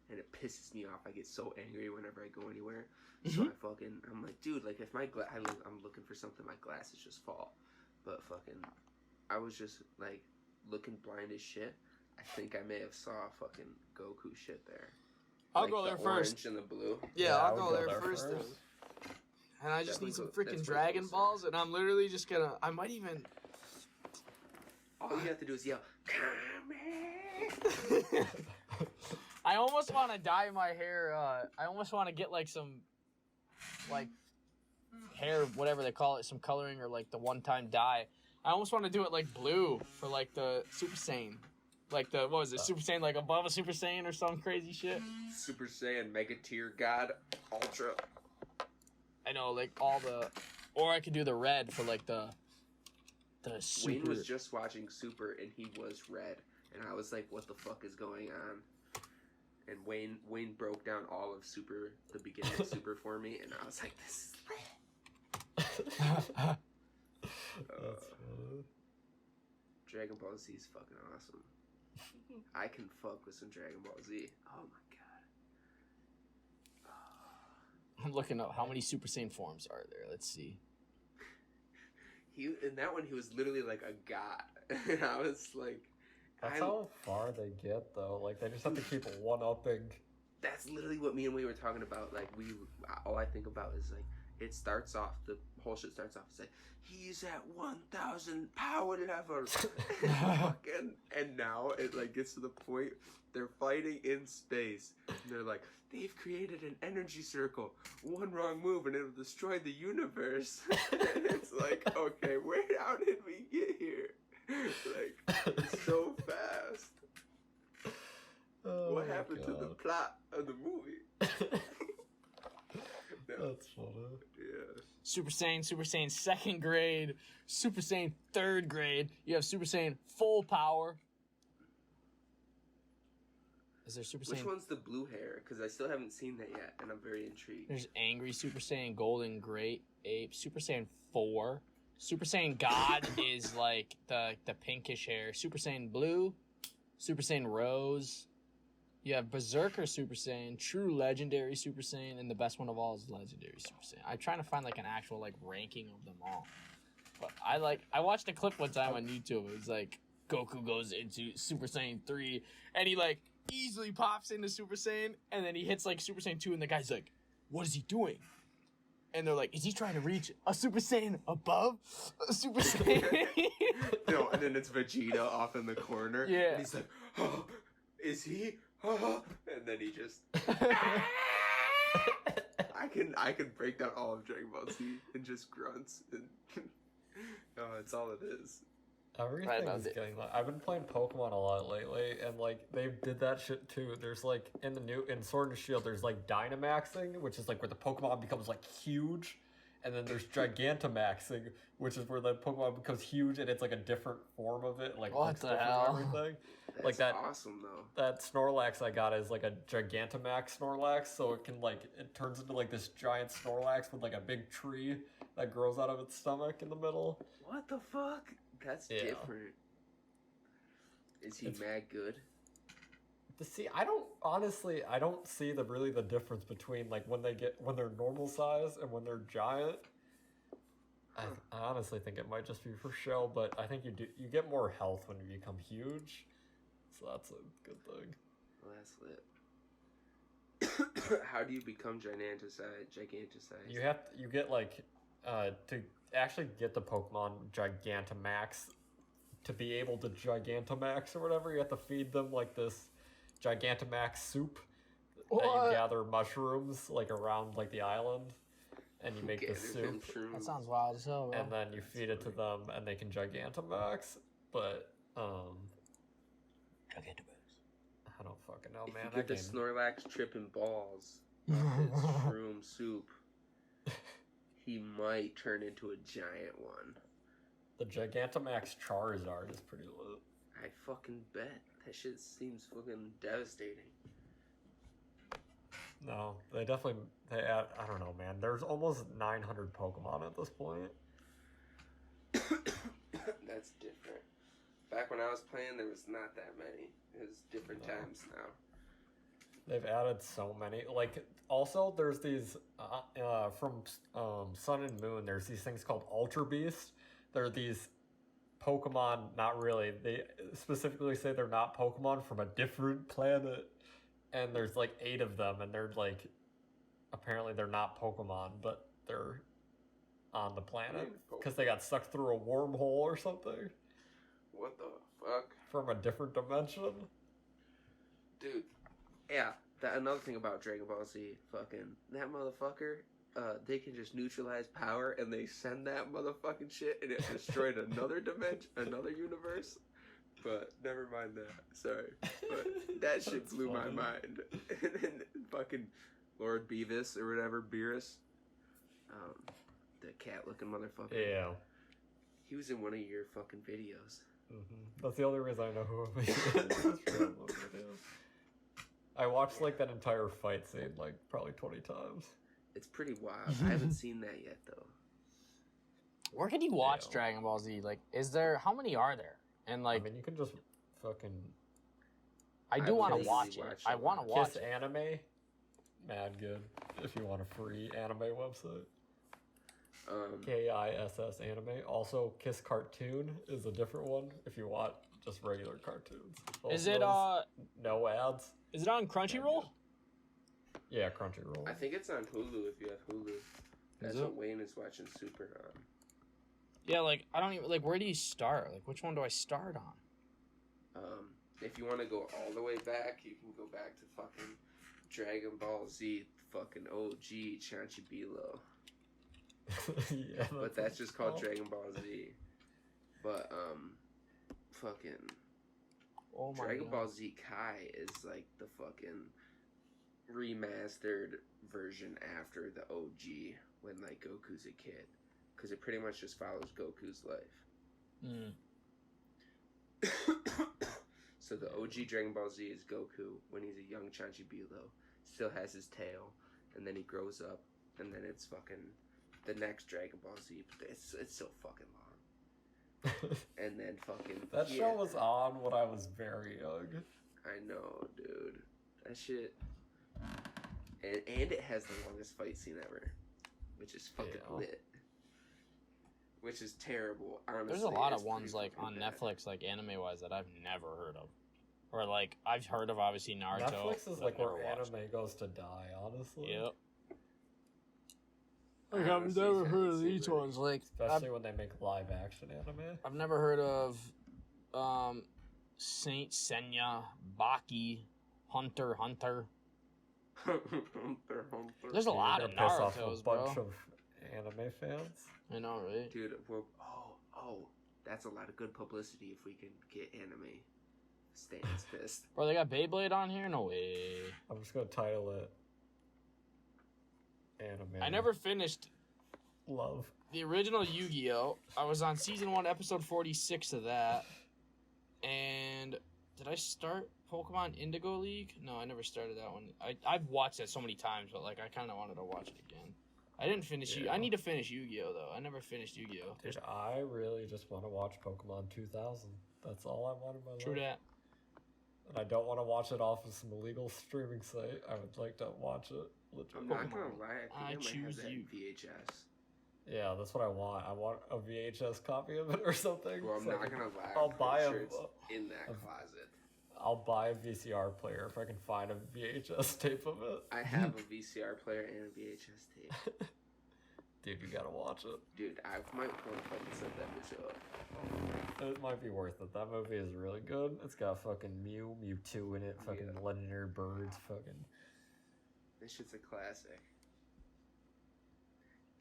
And it pisses me off. I get so angry whenever I go anywhere. So I'm like, dude, like if I'm looking for something, my glasses just fall. But I was just like looking blind as shit. I think I may have saw fucking Goku shit there. I'll like go there the first. Orange and the blue. Yeah, I'll go there first. And I just need some freaking Dragon Balls, and I'm literally just gonna. I might even. All you have to do is yell, "Come!" I almost want to dye my hair. I almost want to get like some, like, hair, whatever they call it, some coloring or like the one-time dye. I almost want to do it like blue for like the Super Saiyan. Like the, what was it, Super Saiyan, like above a Super Saiyan or some crazy shit? Super Saiyan, Mega Tier God, Ultra. I know, like all the, or I could do the red for like the Super. Wayne was just watching Super and he was red. And I was like, what the fuck is going on? And Wayne broke down all of Super, the beginning of Super for me. And I was like, this is lit. Dragon Ball Z is fucking awesome. I can fuck with some Dragon Ball Z. Oh my god. I'm looking up how many Super Saiyan forms are there. Let's see. In that one, he was literally like a god. And I was like... That's how far they get, though. Like, they just have to keep one-upping. That's literally what me and we were talking about. Like, all I think about is, like, it starts off, the whole shit starts off, it's like, he's at 1,000 power level. And now it, like, gets to the point, they're fighting in space. And they're like, they've created an energy circle. One wrong move and it'll destroy the universe. And it's like, okay, how did we get here? Like, so fast. What happened to the plot of the movie? No. That's funny. Yeah. Super Saiyan 2nd grade, Super Saiyan 3rd grade. You have Super Saiyan full power. Is there Super Saiyan? Which one's the blue hair? Because I still haven't seen that yet, and I'm very intrigued. There's Angry Super Saiyan, Golden Great Ape, Super Saiyan 4. Super Saiyan God is like the pinkish hair. Super Saiyan Blue, Super Saiyan Rose. You have Berserker Super Saiyan, True Legendary Super Saiyan, and the best one of all is Legendary Super Saiyan. I'm trying to find like an actual like ranking of them all. But I watched a clip one time on YouTube. It was like Goku goes into Super Saiyan 3 and he like easily pops into Super Saiyan and then he hits like Super Saiyan 2 and the guy's like, what is he doing? And they're like, is he trying to reach a Super Saiyan above a Super Saiyan? No, and then it's Vegeta off in the corner. Yeah. And he's like, oh, is he? Oh. And then he just... I can break down all of Dragon Ball Z in just grunts. And oh, it's all it is. Everything's getting like, I've been playing Pokemon a lot lately, and like they did that shit too. There's like in Sword and Shield, there's like Dynamaxing, which is like where the Pokemon becomes like huge, and then there's Gigantamaxing, which is where the Pokemon becomes huge and it's like a different form of it, like what the hell? That's like that awesome though. That Snorlax I got is like a Gigantamax Snorlax, so it can like it turns into like this giant Snorlax with like a big tree that grows out of its stomach in the middle. What the fuck? That's different. Is he mad good? See, I don't see the difference between like when they're normal size and when they're giant. I honestly think it might just be for show, but I think you get more health when you become huge, so that's a good thing. Well, that's lit. How do you become giganticized? You get like to actually get the Pokemon Gigantamax, to be able to Gigantamax or whatever, you have to feed them like this Gigantamax soup that you gather mushrooms like around like the island, and you make the soup. That sounds wild as hell, bro. And then you feed it to them, and they can Gigantamax. But Gigantamax. I don't fucking know, if man. you get the Snorlax tripping balls of his shroom soup, he might turn into a giant one. The Gigantamax Charizard is pretty lit. I fucking bet. That shit seems fucking devastating. No, they add, I don't know, man. There's almost 900 Pokemon at this point. That's different. Back when I was playing, there was not that many. It was different times now. They've added so many. Like, also, there's these, from Sun and Moon, there's these things called Ultra Beast. They're these Pokemon, not really. They specifically say they're not Pokemon from a different planet. And there's like 8 of them, and they're like, apparently they're not Pokemon, but they're on the planet because they got sucked through a wormhole or something. What the fuck? From a different dimension. Dude, yeah, another thing about Dragon Ball Z, fucking, that motherfucker, they can just neutralize power, and they send that motherfucking shit, and it destroyed another dimension, another universe. But never mind that. Sorry. But that shit blew my mind. And then fucking Lord Beavis or whatever, Beerus. The cat looking motherfucker. Yeah. He was in one of your fucking videos. Mm-hmm. That's the only reason I know who he is. I watched like that entire fight scene like probably 20 times. It's pretty wild. I haven't seen that yet though. Where can you watch Dragon Ball Z? Like, how many are there? And like, I mean, you can just fucking. I do want to watch it. I want to watch Kiss Anime, mad good. If you want a free anime website, KISS Anime. Also, Kiss Cartoon is a different one. If you want just regular cartoons, is it no ads? Is it on Crunchyroll? Yeah, Crunchyroll. I think it's on Hulu if you have Hulu. That's what Wayne is watching Super on. Yeah, like, I don't even, like, where do you start? Like, which one do I start on? If you want to go all the way back, you can go back to fucking Dragon Ball Z, fucking OG Chanchibilo. Yeah, but that's just called Dragon Ball Z. But, fucking... Oh my Dragon God. Ball Z Kai is, like, the fucking remastered version after the OG when, like, Goku's a kid. Because it pretty much just follows Goku's life. So the OG Dragon Ball Z is Goku when he's a young Chanchibilo, still has his tail, and then he grows up, and then it's fucking the next Dragon Ball Z. But it's so fucking long. And then fucking that show was on when I was very young. I know, dude. That shit. And it has the longest fight scene ever, which is fucking lit. Which is terrible, honestly. There's a lot of ones, like, on Netflix, like, anime-wise, that I've never heard of. Or, like, I've heard of, obviously, Naruto. Netflix is, like, where anime goes to die, honestly. Yep. Like, I've never heard of these ones. Like, especially when they make live-action anime. I've never heard of Saint Seiya, Baki, Hunter. There's a lot of Naruto's, bro. Bunch of anime fans. I know, right? Dude, that's a lot of good publicity if we can get anime. Stan's pissed. Bro, they got Beyblade on here? No way. I'm just gonna title it anime. I never finished Love. The original Yu-Gi-Oh! I was on season 1, episode 46 of that. And did I start Pokemon Indigo League? No, I never started that one. I've watched that so many times, but like I kind of wanted to watch it again. I didn't finish I need to finish Yu-Gi-Oh! Though. I never finished Yu-Gi-Oh! Dude, I really just want to watch Pokemon 2000. That's all I want in my life. True that. and I don't want to watch it off of some illegal streaming site. I would like to watch it. I'm Legit. not gonna lie, I think I might choose have that you. VHS. Yeah, that's what I want. I want a VHS copy of it or something. Well, I'm so not gonna lie. I'll I'm buy pretty a- sure it's in that closet. I'll buy a VCR player if I can find a VHS tape of it. I have a VCR player and a VHS tape. Dude, you gotta watch it. Dude, I might want to fucking set that bitch up. It might be worth it. That movie is really good. It's got fucking Mewtwo in it, fucking legendary birds, fucking. This shit's a classic.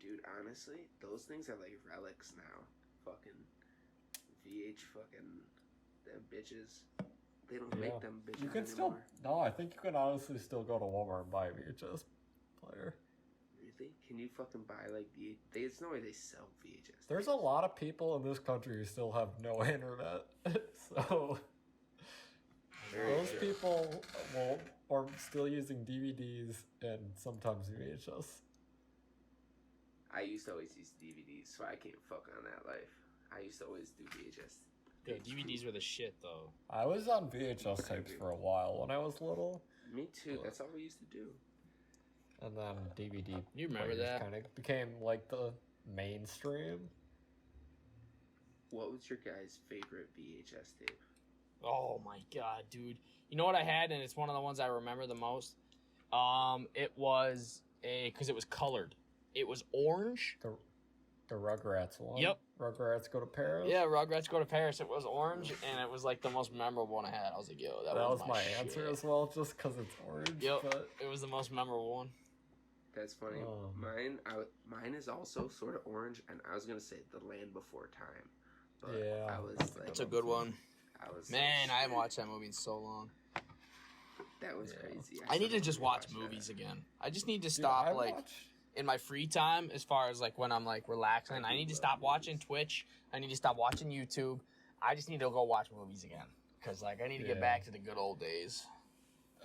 Dude, honestly, those things are like relics now. Fucking fucking them bitches. They don't make them bitches You can anymore. still I think you can honestly still go to Walmart and buy a VHS player. Really? Can you fucking buy like there's no way they sell VHS. There's a lot of people in this country who still have no internet, so those people are still using DVDs and sometimes VHS. I used to always use DVDs, so I can't fuck on that life. I used to always do VHS. Yeah, DVDs were the shit, though. I was on VHS tapes for a while when I was little. Me too. That's all we used to do. And then DVD You remember players that? kind of became like the mainstream. What was your guys' favorite VHS tape? Oh my god, dude! You know what I had, and it's one of the ones I remember the most. It was because it was colored. It was orange. The Rugrats one. Yep. Rugrats Go to Paris. Yeah, Rugrats Go to Paris. It was orange, and it was like the most memorable one I had. I was like, yo, that was my shit. answer as well, just because it's orange. Yep, But it was the most memorable one. That's funny. Mine is also sort of orange, and I was gonna say The Land Before Time, but Yeah, I was like, That's a good one. I was Man, like, I haven't watched that movie in so long. That was crazy. I need to still just need watch that. movies again. I just need to dude, stop I like watch- in my free time, as far as like when I'm like relaxing. I need to stop watching Twitch. I need to stop watching YouTube. I just need to go watch movies again because like I need to get Yeah. back to the good old days.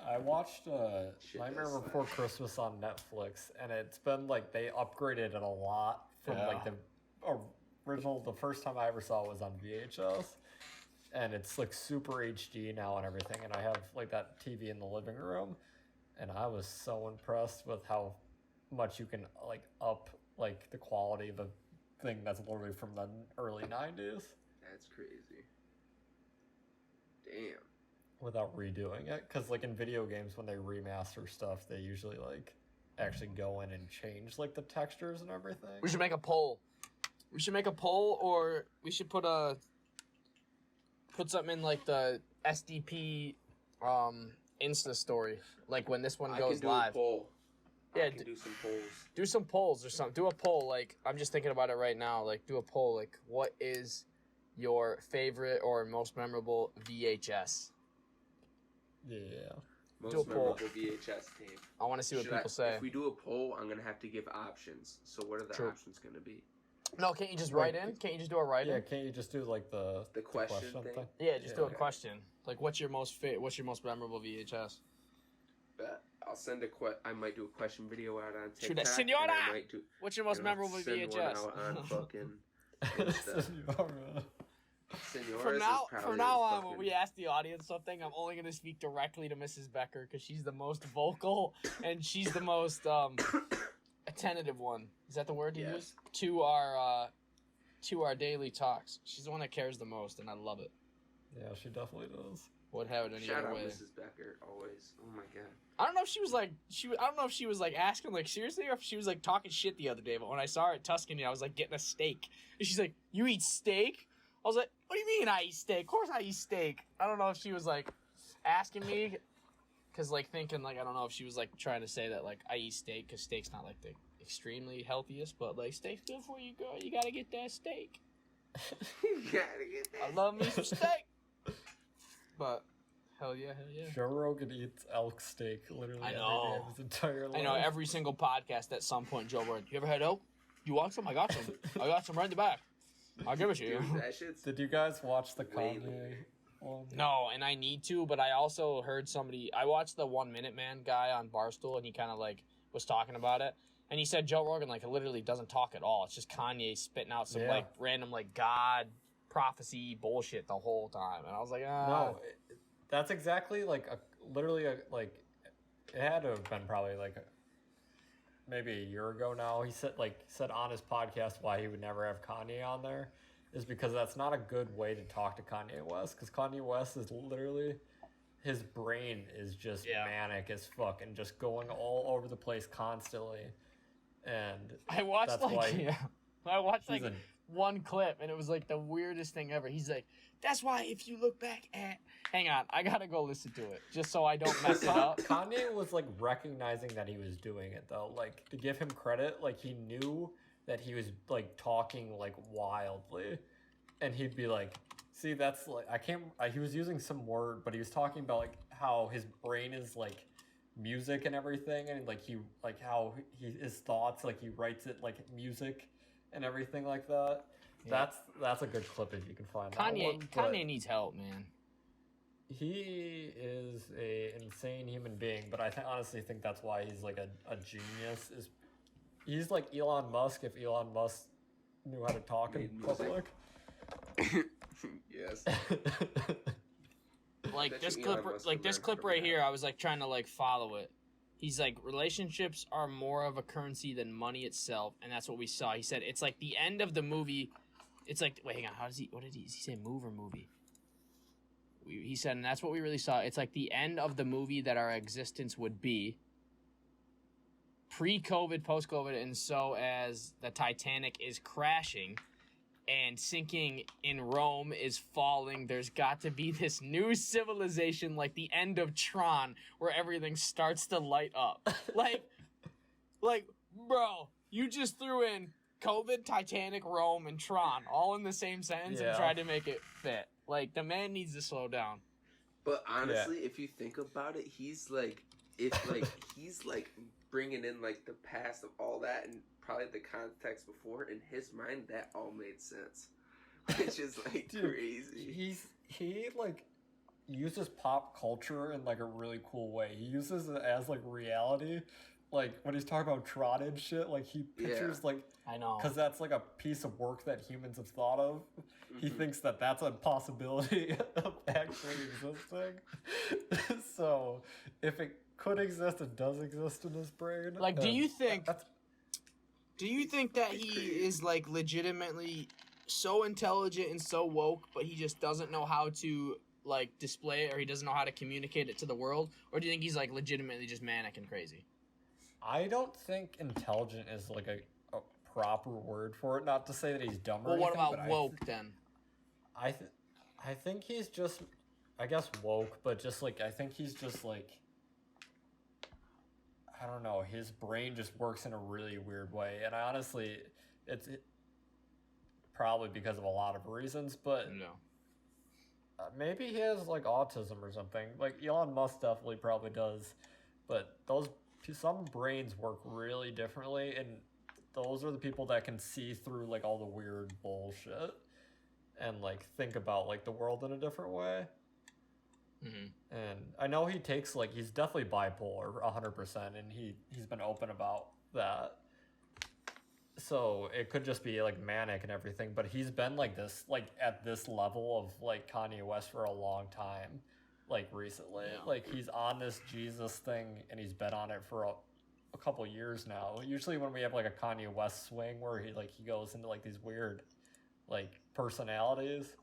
I watched Shit Nightmare does Before suck. Christmas on Netflix, and it's been like they upgraded it a lot from like the original. The first time I ever saw it was on VHS, and it's like super HD now and everything. And I have like that TV in the living room, and I was so impressed with how much you can like up like the quality of a thing that's literally from the early 90s That's crazy. Damn. without redoing it. Because like in video games, when they remaster stuff, they usually like actually go in and change like the textures and everything. We should make a poll. We should make a poll, or we should put something in like the SDP Insta story, like when this one I goes can do live. a poll. Yeah, I can do some polls. Do some polls or something. Do a poll. Like I'm just thinking about it right now. Like do a poll. Like what is your favorite or most memorable VHS? Yeah. Most Do a poll. memorable VHS tape. I want to see what people say. If we do a poll, I'm gonna have to give options. So what are the True. options gonna be? No, can't you just write in? Can't you just do a write Yeah, in? can't you just do like the question thing? Yeah, just do a Okay. question. Like what's your most memorable VHS? Bet. I'll send I might do a question video out on Shoot that, TikTok. senora! And I might do. What's your most and I'll memorable send one VHS? out on fucking Insta. Senora. Senoras From is now probably on, fucking- when we ask the audience something, I'm only going to speak directly to Mrs. Becker because she's the most vocal and she's the most attentive one. Is that the word you Yes. use? To our daily talks. She's the one that cares the most, and I love it. Yeah, she definitely does. Would have it any Shout other out way. Mrs. Becker always. Oh my god. I don't know if she was like I don't know if she was like asking like seriously or if she was like talking shit the other day. But when I saw her at Tuscany, I was like getting a steak, and she's like, "You eat steak?" I was like, "What do you mean I eat steak? Of course I eat steak." I don't know if she was like asking me, cause like thinking like I don't know if she was like trying to say that like I eat steak because steak's not like the extremely healthiest, but like steak's good for you, girl. You gotta get that steak. You gotta get that. I love me some steak. But hell yeah. Joe Rogan eats elk steak literally I every know. day of his entire life. I know every single podcast at some point, Joe Rogan. You ever had elk? You want some? I got some. I got some right in the back. I'll give it to you. Dude, that shit's Did you guys watch the way Kanye later. one? No, and I need to, but I also heard I watched the 1 Minute Man guy on Barstool, and he kind of like was talking about it. And he said Joe Rogan like literally doesn't talk at all. It's just Kanye spitting out some Yeah. like random like God prophecy bullshit the whole time. And I was like, No, that's exactly like like it had to have been probably like maybe a year ago now. He said on his podcast why he would never have Kanye on there is because that's not a good way to talk to Kanye West, because Kanye West is literally, his brain is just manic as fuck and just going all over the place constantly. And I watched one clip and it was like the weirdest thing ever. He's like, that's why if you look back at, hang on, I gotta go listen to it just so I don't mess it up. Kanye was like recognizing that he was doing it though. Like, to give him credit, like he knew that he was like talking like wildly, and he'd be like, see, that's like, he was using some word, but he was talking about like how his brain is like music and everything, and like how his thoughts, like he writes it like music and everything like that. Yeah. That's a good clip if you can find Kanye needs help, man. He is a insane human being, but I honestly think that's why he's like a genius. He's like Elon Musk if Elon Musk knew how to talk in public. Yes. Like this clip right here, I was like trying to like follow it. He's like, relationships are more of a currency than money itself, and that's what we saw. He said it's like the end of the movie. It's like, wait, hang on, what did he say, move or movie? He said, and that's what we really saw. It's like the end of the movie that our existence would be. Pre-COVID, post-COVID, and so as the Titanic is crashing and sinking in Rome is falling, there's got to be this new civilization like the end of Tron where everything starts to light up. like, bro, you just threw in COVID, Titanic, Rome, and Tron all in the same sentence and tried to make it fit. Like, the man needs to slow down. But honestly, if you think about it, he's like bringing in like the past of all that and probably the context before. In his mind, that all made sense, which is like crazy. He like uses pop culture in like a really cool way. He uses it as like reality. Like when he's talking about Tron and shit, like he pictures like, I know, because that's like a piece of work that humans have thought of. He thinks that that's a possibility of actually existing. So if it could exist, it does exist in his brain. Like, do you think that he is like legitimately so intelligent and so woke, but he just doesn't know how to like display it, or he doesn't know how to communicate it to the world? Or do you think he's like legitimately just manic and crazy? I don't think intelligent is like a proper word for it. Not to say that he's dumb or anything. Well, what about woke then? I think he's just, I guess, woke, but just like, I think he's just like, I don't know, his brain just works in a really weird way. And I honestly, it's probably because of a lot of reasons, but maybe he has like autism or something. Like Elon Musk definitely probably does, but some brains work really differently, and those are the people that can see through like all the weird bullshit and like think about like the world in a different way. And I know he takes like, he's definitely bipolar 100%, and he's been open about that. So it could just be like manic and everything, but he's been like this, like at this level of like Kanye West for a long time. Like recently, like he's on this Jesus thing, and he's been on it for a couple years now. Usually when we have like a Kanye West swing where he goes into like these weird like personalities,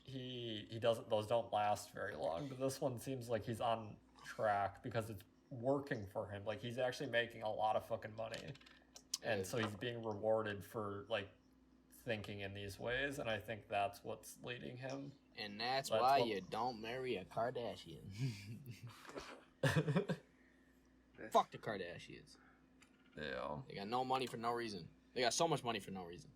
he doesn't, those don't last very long. But this one seems like he's on track because it's working for him. Like he's actually making a lot of fucking money, and so he's being rewarded for like thinking in these ways, and I think that's what's leading him. And that's why you don't marry a Kardashian. Fuck the Kardashians. Yeah. They got no money for no reason. They got so much money for no reason.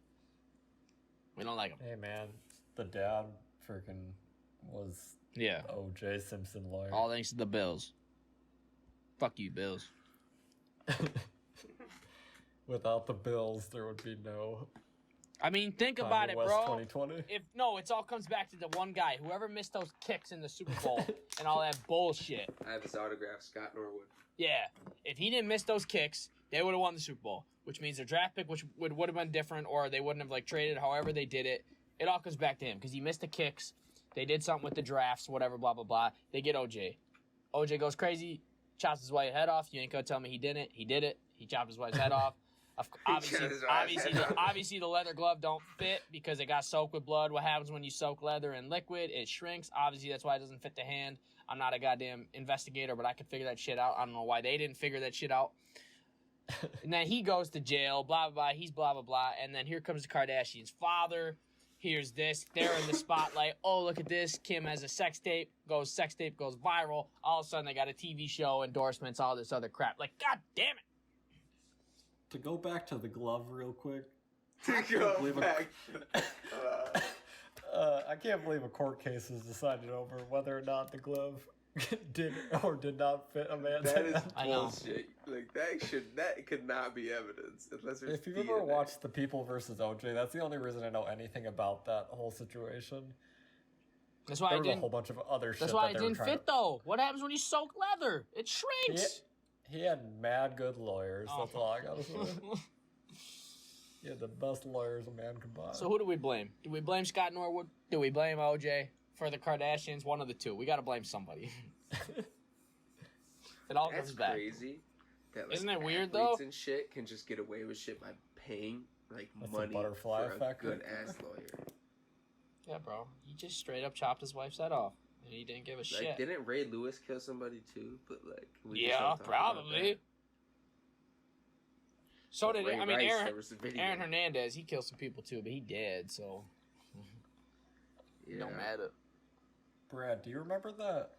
We don't like them. Hey, man. The dad freaking was O.J. Simpson lawyer. All thanks to the Bills. Fuck you, Bills. Without the Bills, there would be no... I mean, think about it, bro. 2020. It all comes back to the one guy, whoever missed those kicks in the Super Bowl and all that bullshit. I have his autograph, Scott Norwood. Yeah, if he didn't miss those kicks, they would have won the Super Bowl, which means their draft pick would have been different, or they wouldn't have like traded. However they did it, it all comes back to him because he missed the kicks. They did something with the drafts, whatever, blah, blah, blah. They get OJ. OJ goes crazy, chops his wife's head off. You ain't gonna tell me he didn't. He did it. He chopped his wife's head off. Obviously, the leather glove don't fit because it got soaked with blood. What happens when you soak leather in liquid? It shrinks. Obviously, that's why it doesn't fit the hand. I'm not a goddamn investigator, but I could figure that shit out. I don't know why they didn't figure that shit out. And then he goes to jail, blah, blah, blah. He's blah, blah, blah. And then here comes the Kardashians' father. Here's this. They're in the spotlight. Oh, look at this. Kim has a sex tape. Sex tape goes viral. All of a sudden, they got a TV show, endorsements, all this other crap. Like, God damn it. To go back to the glove real quick. I can't believe a court case was decided over whether or not the glove did or did not fit a man's That is hand. bullshit. Like that could not be evidence unless there's If you've DNA. ever watched The People versus OJ, that's the only reason I know anything about that whole situation. That's why there was a whole bunch of other shit. That's why it didn't fit, though. What happens when you soak leather? It shrinks. He had mad good lawyers. Oh. That's all I gotta say. He had the best lawyers a man could buy. So who do we blame? Do we blame Scott Norwood? Do we blame OJ? For the Kardashians? One of the two. We gotta blame somebody. It all That's comes back. crazy. That, Isn't it weird, athletes though? And shit can just get away with shit by paying That's money the butterfly for effect a right good ass lawyer. Yeah, bro. He just straight up chopped his wife's head off. And he didn't give a shit. Didn't Ray Lewis kill somebody too? But yeah, probably. So did Ray Aaron Rice, Aaron Hernandez. He killed some people too, but he dead. So Yeah. don't matter. Brad, do you remember that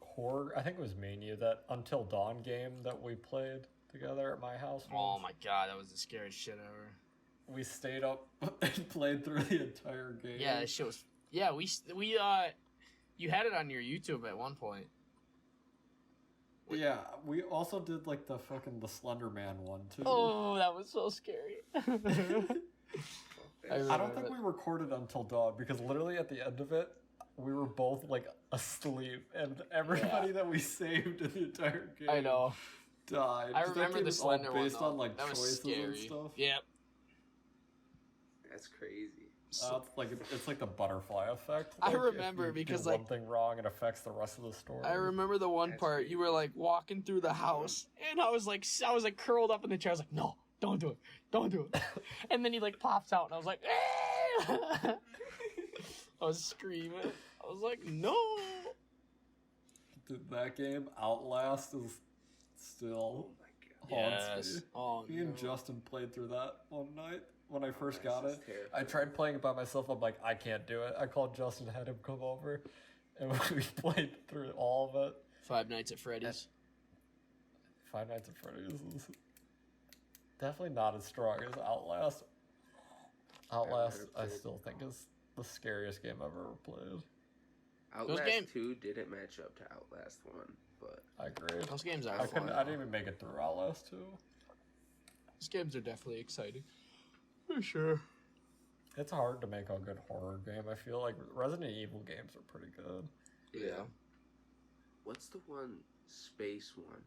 horror? I think it was me and you, that Until Dawn game that we played together at my house. Oh once? my god, that was the scariest shit ever. We stayed up and played through the entire game. Yeah, that shit was. Yeah, we you had it on your YouTube at one point. Yeah, we also did like the Slender Man one too. Oh, that was so scary. I don't think we recorded Until Dawn because literally at the end of it, we were both like asleep, and everybody that we saved in the entire game, I know, died. I remember the Slender one based though. on like That was choices scary. and stuff. Yep. That's crazy. It's like the butterfly effect. I Like, remember if you because, do like, one thing wrong, it affects the rest of the story. I remember the one That's part crazy. you were like walking through the house, and I was like curled up in the chair. I was like, no, don't do it. And then he like pops out, and I was like, I was screaming. I was like, no. Dude, that game, Outlast, is still Oh my god. haunts me. Oh, Me and Justin played through that one night when I first got This it. is terrifying. I tried playing it by myself. I'm like, I can't do it. I called Justin, had him come over, and we played through all of it. Five Nights at Freddy's. Five Nights at Freddy's is definitely not as strong as Outlast. Outlast, never I played. still think is the scariest game I've ever played. Outlast game- 2 didn't match up to Outlast 1, but I agree. Those games are I fun. didn't even make it through Outlast 2. Those games are definitely exciting. For sure. It's hard to make a good horror game. I feel like Resident Evil games are pretty good. Yeah. What's the one space one?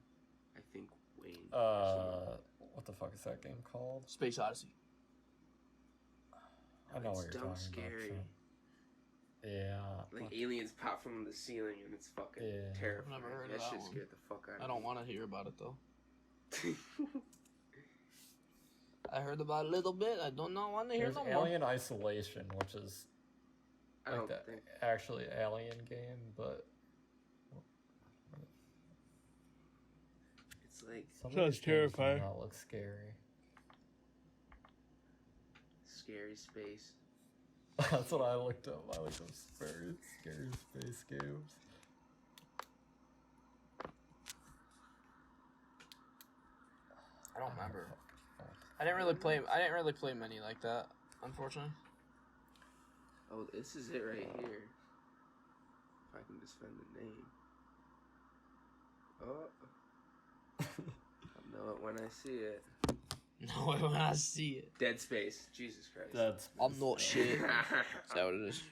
I think Wayne. What the fuck is that game called? Space Odyssey. I know It's what you're dumb talking scary. about. Yeah. Like aliens pop from the ceiling and it's fucking Yeah. terrifying. I've never heard of that that shit one. scared the fuck out of I don't want to hear about it though. me. I heard about it a little bit. I don't know. Want to hear There's no more. Alien Isolation, which is I like don't the think. actually Alien game, but It's like some of Sounds these games do terrifying. not look scary. scary space. That's what I looked up. I looked up scary space games. I don't remember. I didn't really play many like that, unfortunately. Oh, this is it right here. If I can just find the name. Oh. I'll know it when I see it. No, when I see it. Dead Space. Jesus Christ. That's I'm not shit. Is that what it is?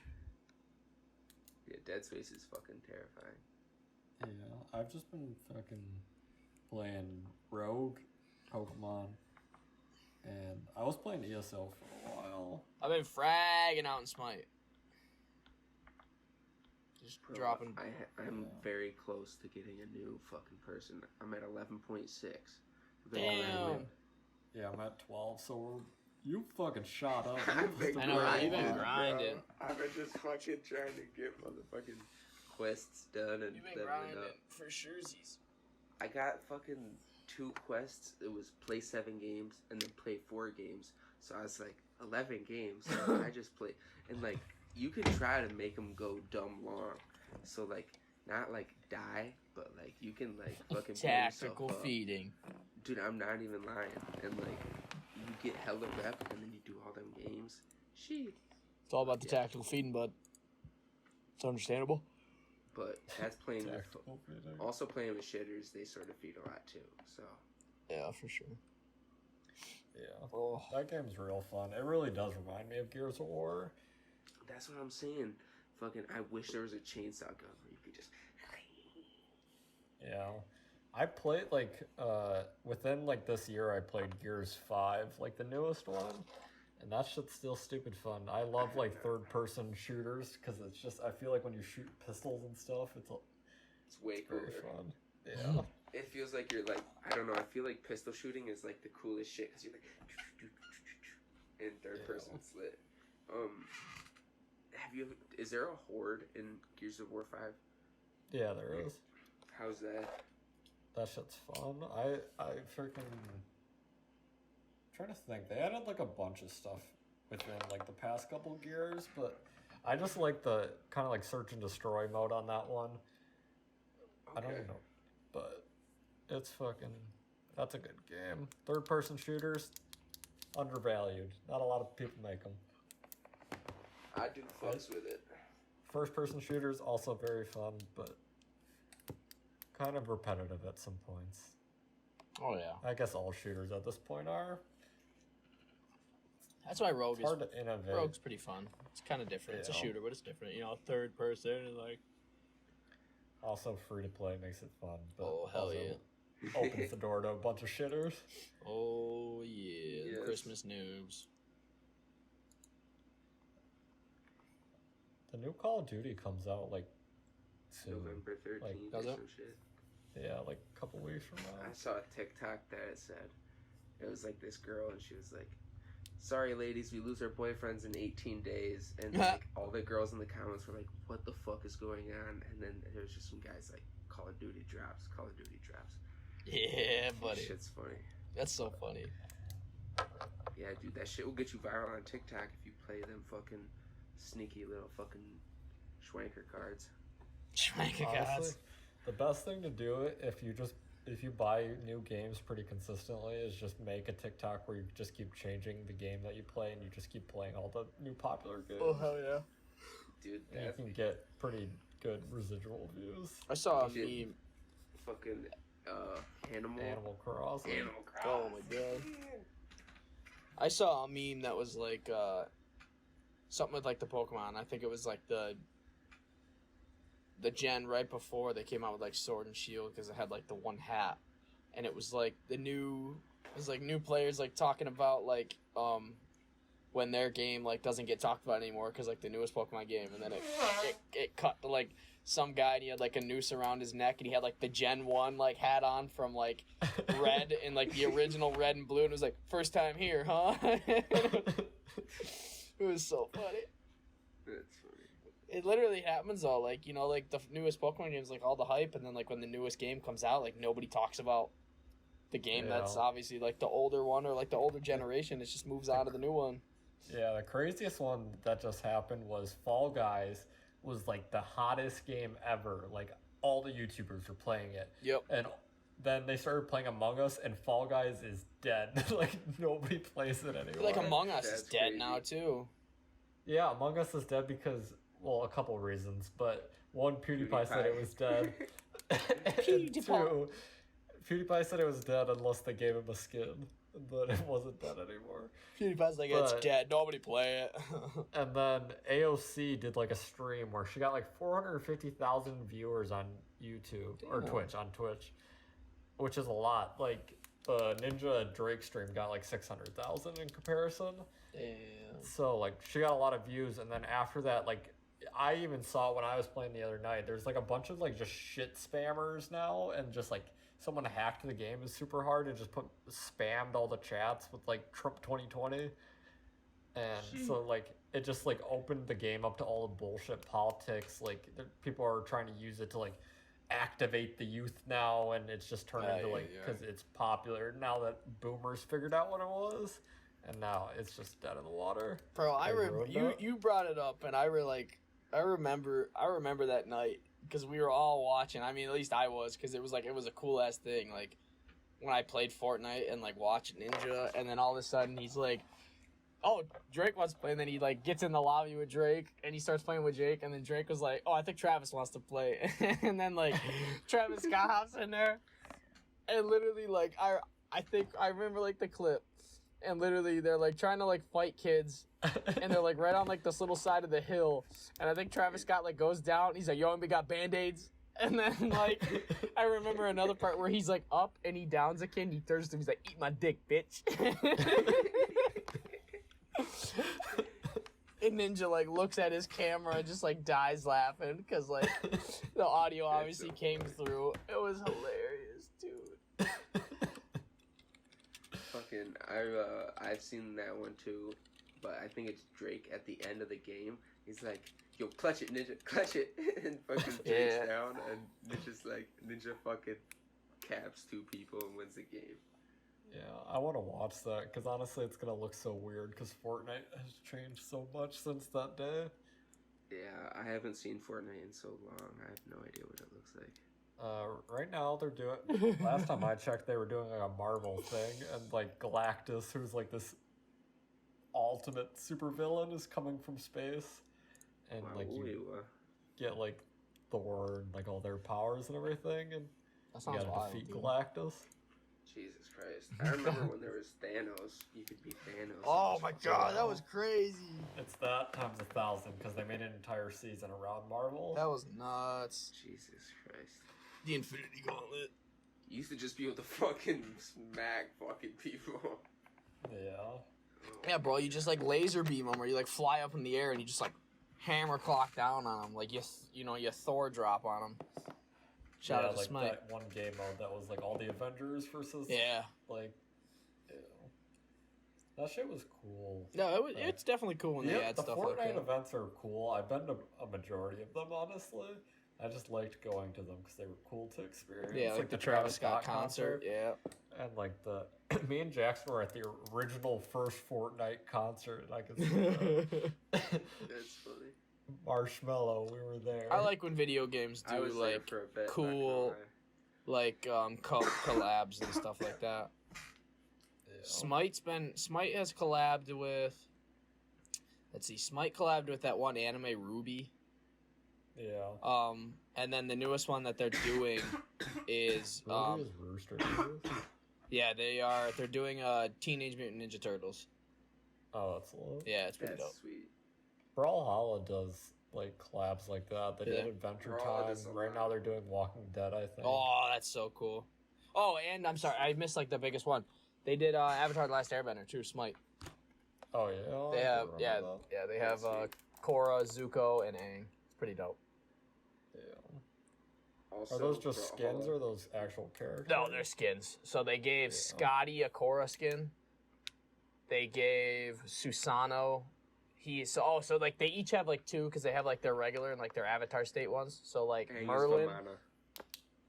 Yeah, Dead Space is fucking terrifying. Yeah, I've just been fucking playing Rogue, Pokemon, and I was playing ESO for a while. I've been fragging out in Smite. just Bro, dropping. I'm very close to getting a new fucking person. I'm at 11.6. Damn. Yeah, I'm at 12, so you fucking shot up. I've been I know, grinding, you've been bro. grinding. I've been just fucking trying to get motherfucking quests done and You've been leveling grinding up. for surezies. I got fucking 2 quests. It was play 7 games and then play 4 games. So I was like, 11 games. I just play. And like, you can try to make them go dumb long. So like, not like die, but like you can like fucking Tactical build yourself up. feeding. Dude, I'm not even lying. And like, you get hella rep and then you do all them games. Shit. It's all about the tactical feeding, bud. It's understandable. But that's playing with, Tactical feeding. also playing with shitters. They sort of feed a lot too. So Yeah, for sure. Yeah. Oh, That game's real fun. It really does remind me of Gears of War. that's what I'm saying. Fucking, I wish there was a chainsaw gun where you could just. Yeah. I played, like, within, like, this year, I played Gears 5, like, the newest one. And that shit's still stupid fun. I love, like, third-person shooters, because it's just, I feel like when you shoot pistols and stuff, It's way cooler. very fun. Yeah. It feels like you're like, I don't know. I feel like pistol shooting is like the coolest shit because you're like, in third person slit. Is there a horde in Gears of War 5? Yeah, there is. How's that? That shit's fun. I freaking trying to think. They added like a bunch of stuff within like the past couple Gears, but I just like the kind of like search and destroy mode on that one. Okay. I don't know, but it's fucking. That's a good game. Third person shooters, undervalued. Not a lot of people make them. I do fucks with it. First person shooters also very fun, but kind of repetitive at some points. oh yeah. I guess all shooters at this point are. That's why Rogue It's is. hard to innovate. Rogue's pretty fun. It's kind of different. It's a Yeah. shooter, but it's different. You know, third person and like. Also, free to play makes it fun. But Oh hell also yeah. opens the door to a bunch of shitters. Oh yeah. Yes. Christmas noobs. The new Call of Duty comes out like soon. November 13th Like, or does it? some shit. Yeah, like a couple weeks from now. I saw a TikTok that said, it was like this girl and she was like, sorry ladies, we lose our boyfriends in 18 days. And like all the girls in the comments were like, what the fuck is going on? And then there was just some guys like, Call of Duty drops. Yeah, buddy. Shit's funny. That's so funny. Yeah, dude, that shit will get you viral on TikTok if you play them fucking sneaky little fucking schwanker cards. Schwanker Honestly, gods. the best thing to do if you buy new games pretty consistently is just make a TikTok where you just keep changing the game that you play and you just keep playing all the new popular games. Oh hell yeah. Dude, And you that can get pretty good residual views. I saw a You did. meme. fucking Animal Crossing. Crossing. Oh my god. I saw a meme that was like something with like the Pokemon. I think it was like the gen right before they came out with like Sword and Shield because it had like the one hat, and it was like new players like talking about like when their game like doesn't get talked about anymore because like the newest Pokemon game, and then it cut to like some guy and he had like a noose around his neck and he had like the Gen 1 like hat on from like Red and like the original Red and Blue, and it was like first time here, huh? It was so funny. That's funny. It literally happens though, like, you know, like the newest Pokemon games, like all the hype, and then like when the newest game comes out, like nobody talks about the game that's Yeah. obviously like the older one or like the older generation. It just moves on to the new one. Yeah, the craziest one that just happened was Fall Guys was like the hottest game ever. Like all the YouTubers were playing it. Yep. And then they started playing Among Us and Fall Guys is dead. Like nobody plays it I anymore. feel like Among Us is That's dead crazy. now too. Yeah, Among Us is dead because, well, a couple reasons, but one, PewDiePie said it was dead. And PewDiePie. two, PewDiePie said it was dead unless they gave him a skin, but it wasn't dead anymore. PewDiePie's like, it's But- dead. Nobody play it. And then AOC did like a stream where she got like 450,000 viewers on YouTube or Damn. on Twitch, which is a lot. Like the Ninja Drake stream got like 600,000 in comparison. Damn. So like she got a lot of views, and then after that, like I even saw when I was playing the other night. There's like a bunch of like just shit spammers now, and just like someone hacked the game is super hard and just spammed all the chats with like Trump 2020, and so like it just like opened the game up to all the bullshit politics. Like people are trying to use it to like activate the youth now, and it's just turned into like because it's popular now that boomers figured out what it was. And now it's just dead in the water. Bro, you brought it up, and I remember that night because we were all watching. I mean, at least I was, because it was a cool ass thing. Like when I played Fortnite and like watched Ninja, and then all of a sudden he's like, "Oh, Drake wants to play," and then he like gets in the lobby with Drake, and he starts playing with Jake, and then Drake was like, "Oh, I think Travis wants to play," and then like Travis Scott hops in there, and literally like I think I remember like the clip. And literally, they're, like, trying to, like, fight kids. And they're, like, right on, like, this little side of the hill. And I think Travis Scott, like, goes down. He's like, yo, we got Band-Aids. And then, like, I remember another part where he's, like, up and he downs a kid. And he turns to him. He's like, eat my dick, bitch. And Ninja, like, looks at his camera and just, like, dies laughing. Because, like, the audio obviously came through. It was hilarious, dude. Fucking, I've seen that one too, but I think it's Drake at the end of the game. He's like, "Yo, clutch it, Ninja, clutch it," and fucking Drake's down, and Ninja fucking caps 2 people and wins the game. Yeah, I want to watch that because honestly, it's gonna look so weird because Fortnite has changed so much since that day. Yeah, I haven't seen Fortnite in so long. I have no idea what it looks like. Right now they're doing. Last time I checked, they were doing like a Marvel thing, and like Galactus, who's like this ultimate supervillain, is coming from space, and like you get like Thor and like all their powers and everything, and you gotta defeat Galactus. Jesus Christ! I remember when there was Thanos. You could beat Thanos. Oh my god, that was crazy. It's that times 1,000 because they made an entire season around Marvel. That was nuts. Jesus Christ. The Infinity Gauntlet. You used to just be able to fucking smack fucking people. Yeah. Yeah, bro, you just like laser beam them, or you like fly up in the air and you just like hammer clock down on them, like you Thor drop on them. Shout out to like Smite. That one game mode that was like all the Avengers versus like, that shit was cool. No, it's definitely cool when they add stuff like that. The Fortnite events are cool. I've been to a majority of them, honestly. I just liked going to them because they were cool to experience. Yeah, like the Travis Scott concert. Yeah. And like me and Jackson were at the original first Fortnite concert, and I could see That's funny. Marshmallow, we were there. I like when video games do like for a bit, cool, like collabs and stuff like that. Yeah. Smite has collabed with. Let's see, Smite collabed with that one anime Ruby. Yeah. And then the newest one that they're doing is Rooster. yeah, they're doing Teenage Mutant Ninja Turtles. Oh, that's low. Yeah, it's pretty dope. Sweet. Brawlhalla does like collabs like that. They did Adventure Time. Right now they're doing Walking Dead, I think. Oh, that's so cool. Oh, and I'm sorry, I missed like the biggest one. They did Avatar: The Last Airbender too, Smite. Oh yeah. They have Korra, Zuko, and Aang. It's pretty dope. Yeah. Also, Are those just skins or are those actual characters? No, they're skins. So they gave Scotty a Korra skin. They gave Susanoo. So like they each have like 2 because they have like their regular and like their Avatar state ones. So like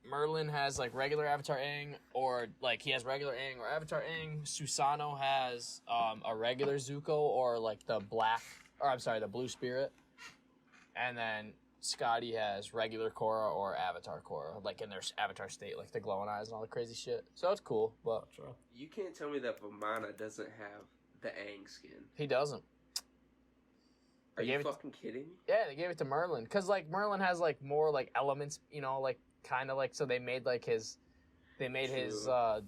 Merlin has like regular Avatar Aang, or like he has regular Aang or Avatar Aang. Susanoo has a regular Zuko or like the blue spirit. And then Scotty has regular Korra or Avatar Korra, like in their Avatar state, like the glowing eyes and all the crazy shit. So it's cool, but you can't tell me that Vamana doesn't have the Aang skin. He doesn't. Are you fucking kidding me? Yeah, they gave it to Merlin because like Merlin has like more like elements, like kind of like, so they made like his. They made his. It's all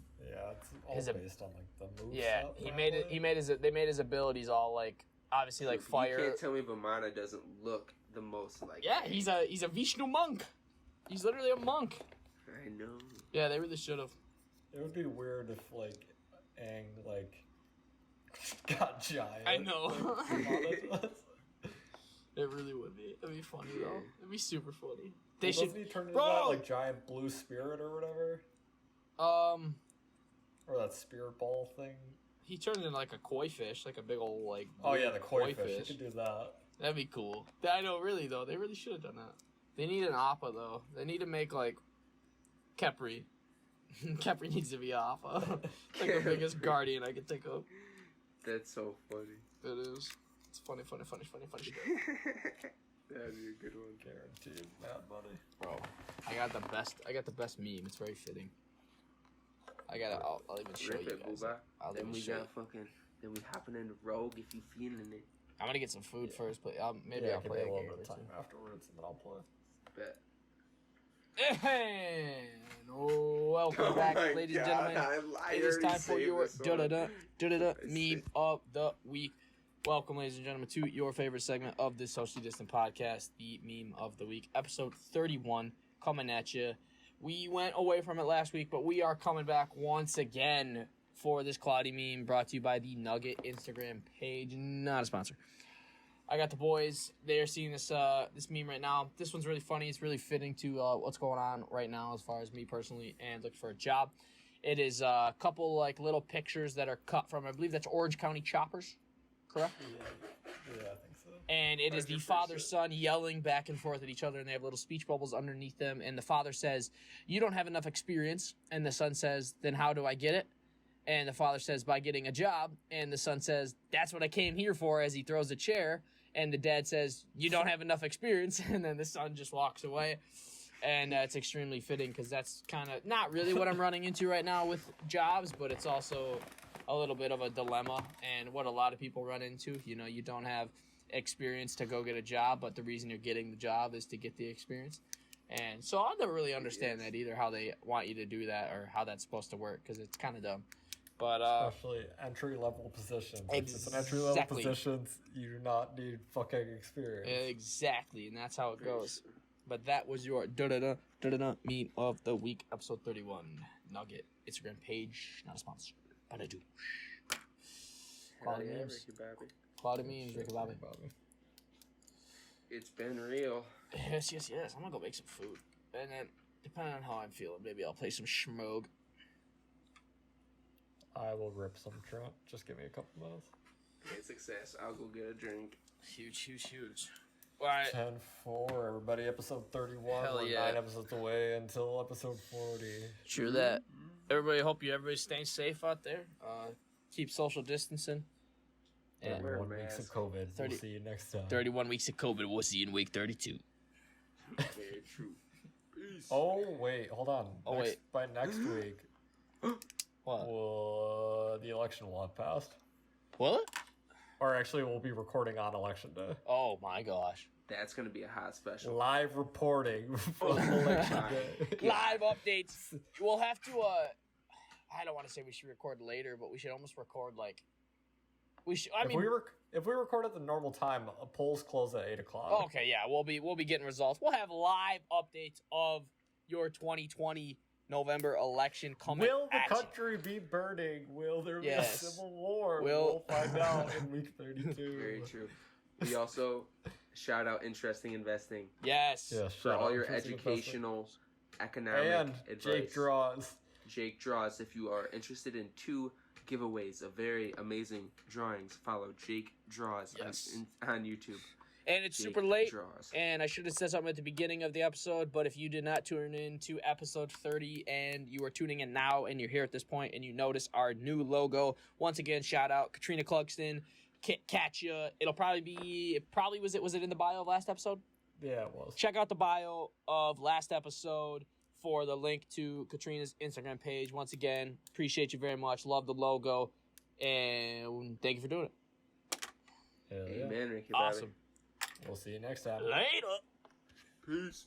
based on like the moves. Yeah, they made his abilities all like obviously like fire. You can't tell me Vamana doesn't look the most like. Yeah, he's a Vishnu monk. He's literally a monk. I know. Yeah, they really should have. It would be weird if like Aang like got giant. I know. It really would be. It'd be funny Yeah. though. It'd be super funny. They Well, should. doesn't he turn into Bro! that like giant blue spirit or whatever, or that spirit ball thing? He turned into like a koi fish, like a big old like. Oh yeah, the koi koi fish. You could do that. That'd be cool. I know, really though. They really should have done that. They need an appa though. They need to make like Kepri. Kepri needs to be an appa. Like the biggest guardian I could think of. That's so funny. It is. It's funny shit. That'd be a good one. Guaranteed, mad money. Bro, I got the best meme. It's very fitting. I'll even show Rip you it, guys. Booba. I'll Then even we show you. got fucking. Then we hopping into Rogue if you feeling it. I'm gonna get some food first, but maybe Yeah, I'll give play me a a game little bit or of two. time afterwards, and then I'll play. Bet. And welcome back, Oh my ladies and God, gentlemen. I It is already time for saved your this one. meme of the week. Welcome, ladies and gentlemen, to your favorite segment of this socially distant podcast, the meme of the week, episode 31, coming at you. We went away from it last week, but we are coming back once again for this cloudy meme brought to you by the Nugget Instagram page. Not a sponsor. I got the boys. They're seeing this meme right now. This one's really funny. It's really fitting to what's going on right now as far as me personally and looking for a job. It is a couple like little pictures that are cut from, I believe that's Orange County Choppers, correct? Yeah, I think so. And it is the 100%. father-son yelling back and forth at each other, and they have little speech bubbles underneath them. And the father says, "You don't have enough experience." And the son says, "Then how do I get it?" And the father says, "By getting a job." And the son says, "That's what I came here for," as he throws a chair. And the dad says, "You don't have enough experience." And then the son just walks away. And it's extremely fitting because that's kind of not really what I'm running into right now with jobs, but it's also a little bit of a dilemma and what a lot of people run into. You know, you don't have experience to go get a job, but the reason you're getting the job is to get the experience. And so I'll never really understand that either, how they want you to do that or how that's supposed to work, because it's kind of dumb. But Especially entry-level positions. If it's an entry-level Exactly. positions, you do not need fucking experience. exactly, and that's how it Very goes. true. But that was your meme of the week, episode 31. Nugget Instagram page, not a sponsor, but I do. Hell Quality yeah, memes. Ricky Bobby. Quality memes, Ricky Bobby. It's been real. Yes. I'm gonna go make some food, and then depending on how I'm feeling, maybe I'll play some Schmoog. I will rip some Trent. Just give me a couple minutes. Okay, success. I'll go get a drink. Huge. All right. 10-4, everybody. Episode 31. Hell We're yeah. 9 episodes away until episode 40. True that. Everybody's staying safe out there. Keep social distancing. And Wear a 31 weeks of mask. COVID. 30 We'll see you next time. 31 weeks of COVID. We'll see you in week 32. Very true. Peace. Oh, wait. Hold on. Oh, wait. By next week, What? the election will have passed. What? Or actually, we'll be recording on election day. Oh my gosh. That's gonna be a hot special. Live reporting from election day. Live updates. We'll have to. I don't want to say we should record later, but we should almost record like. We should. I mean. If we record at the normal time, polls close at 8 o'clock. Oh, okay, yeah, we'll be getting results. We'll have live updates of your 2020 November election coming. Will the at you. country be burning? Will there be a Yes. civil war? Will- We'll find out in week 32. Very true. We also shout out interesting investing Yes. Yeah, for shout all out your to Interesting Investing. educational, economic And advice. Jake draws. Jake draws. If you are interested in 2 giveaways of very amazing drawings, follow Jake Draws Yes. on YouTube. And it's Jake super late. Draws. And I should have said something at the beginning of the episode, but if you did not tune in to episode 30 and you are tuning in now and you're here at this point and you notice our new logo, once again, shout out Katrina Clugston, catch ya. Was it in the bio of last episode? Yeah, it was. Check out the bio of last episode for the link to Katrina's Instagram page. Once again, appreciate you very much. Love the logo. And thank you for doing it. Hell yeah. Amen, Ricky Awesome. We'll see you next time. Later. Bobby. Peace.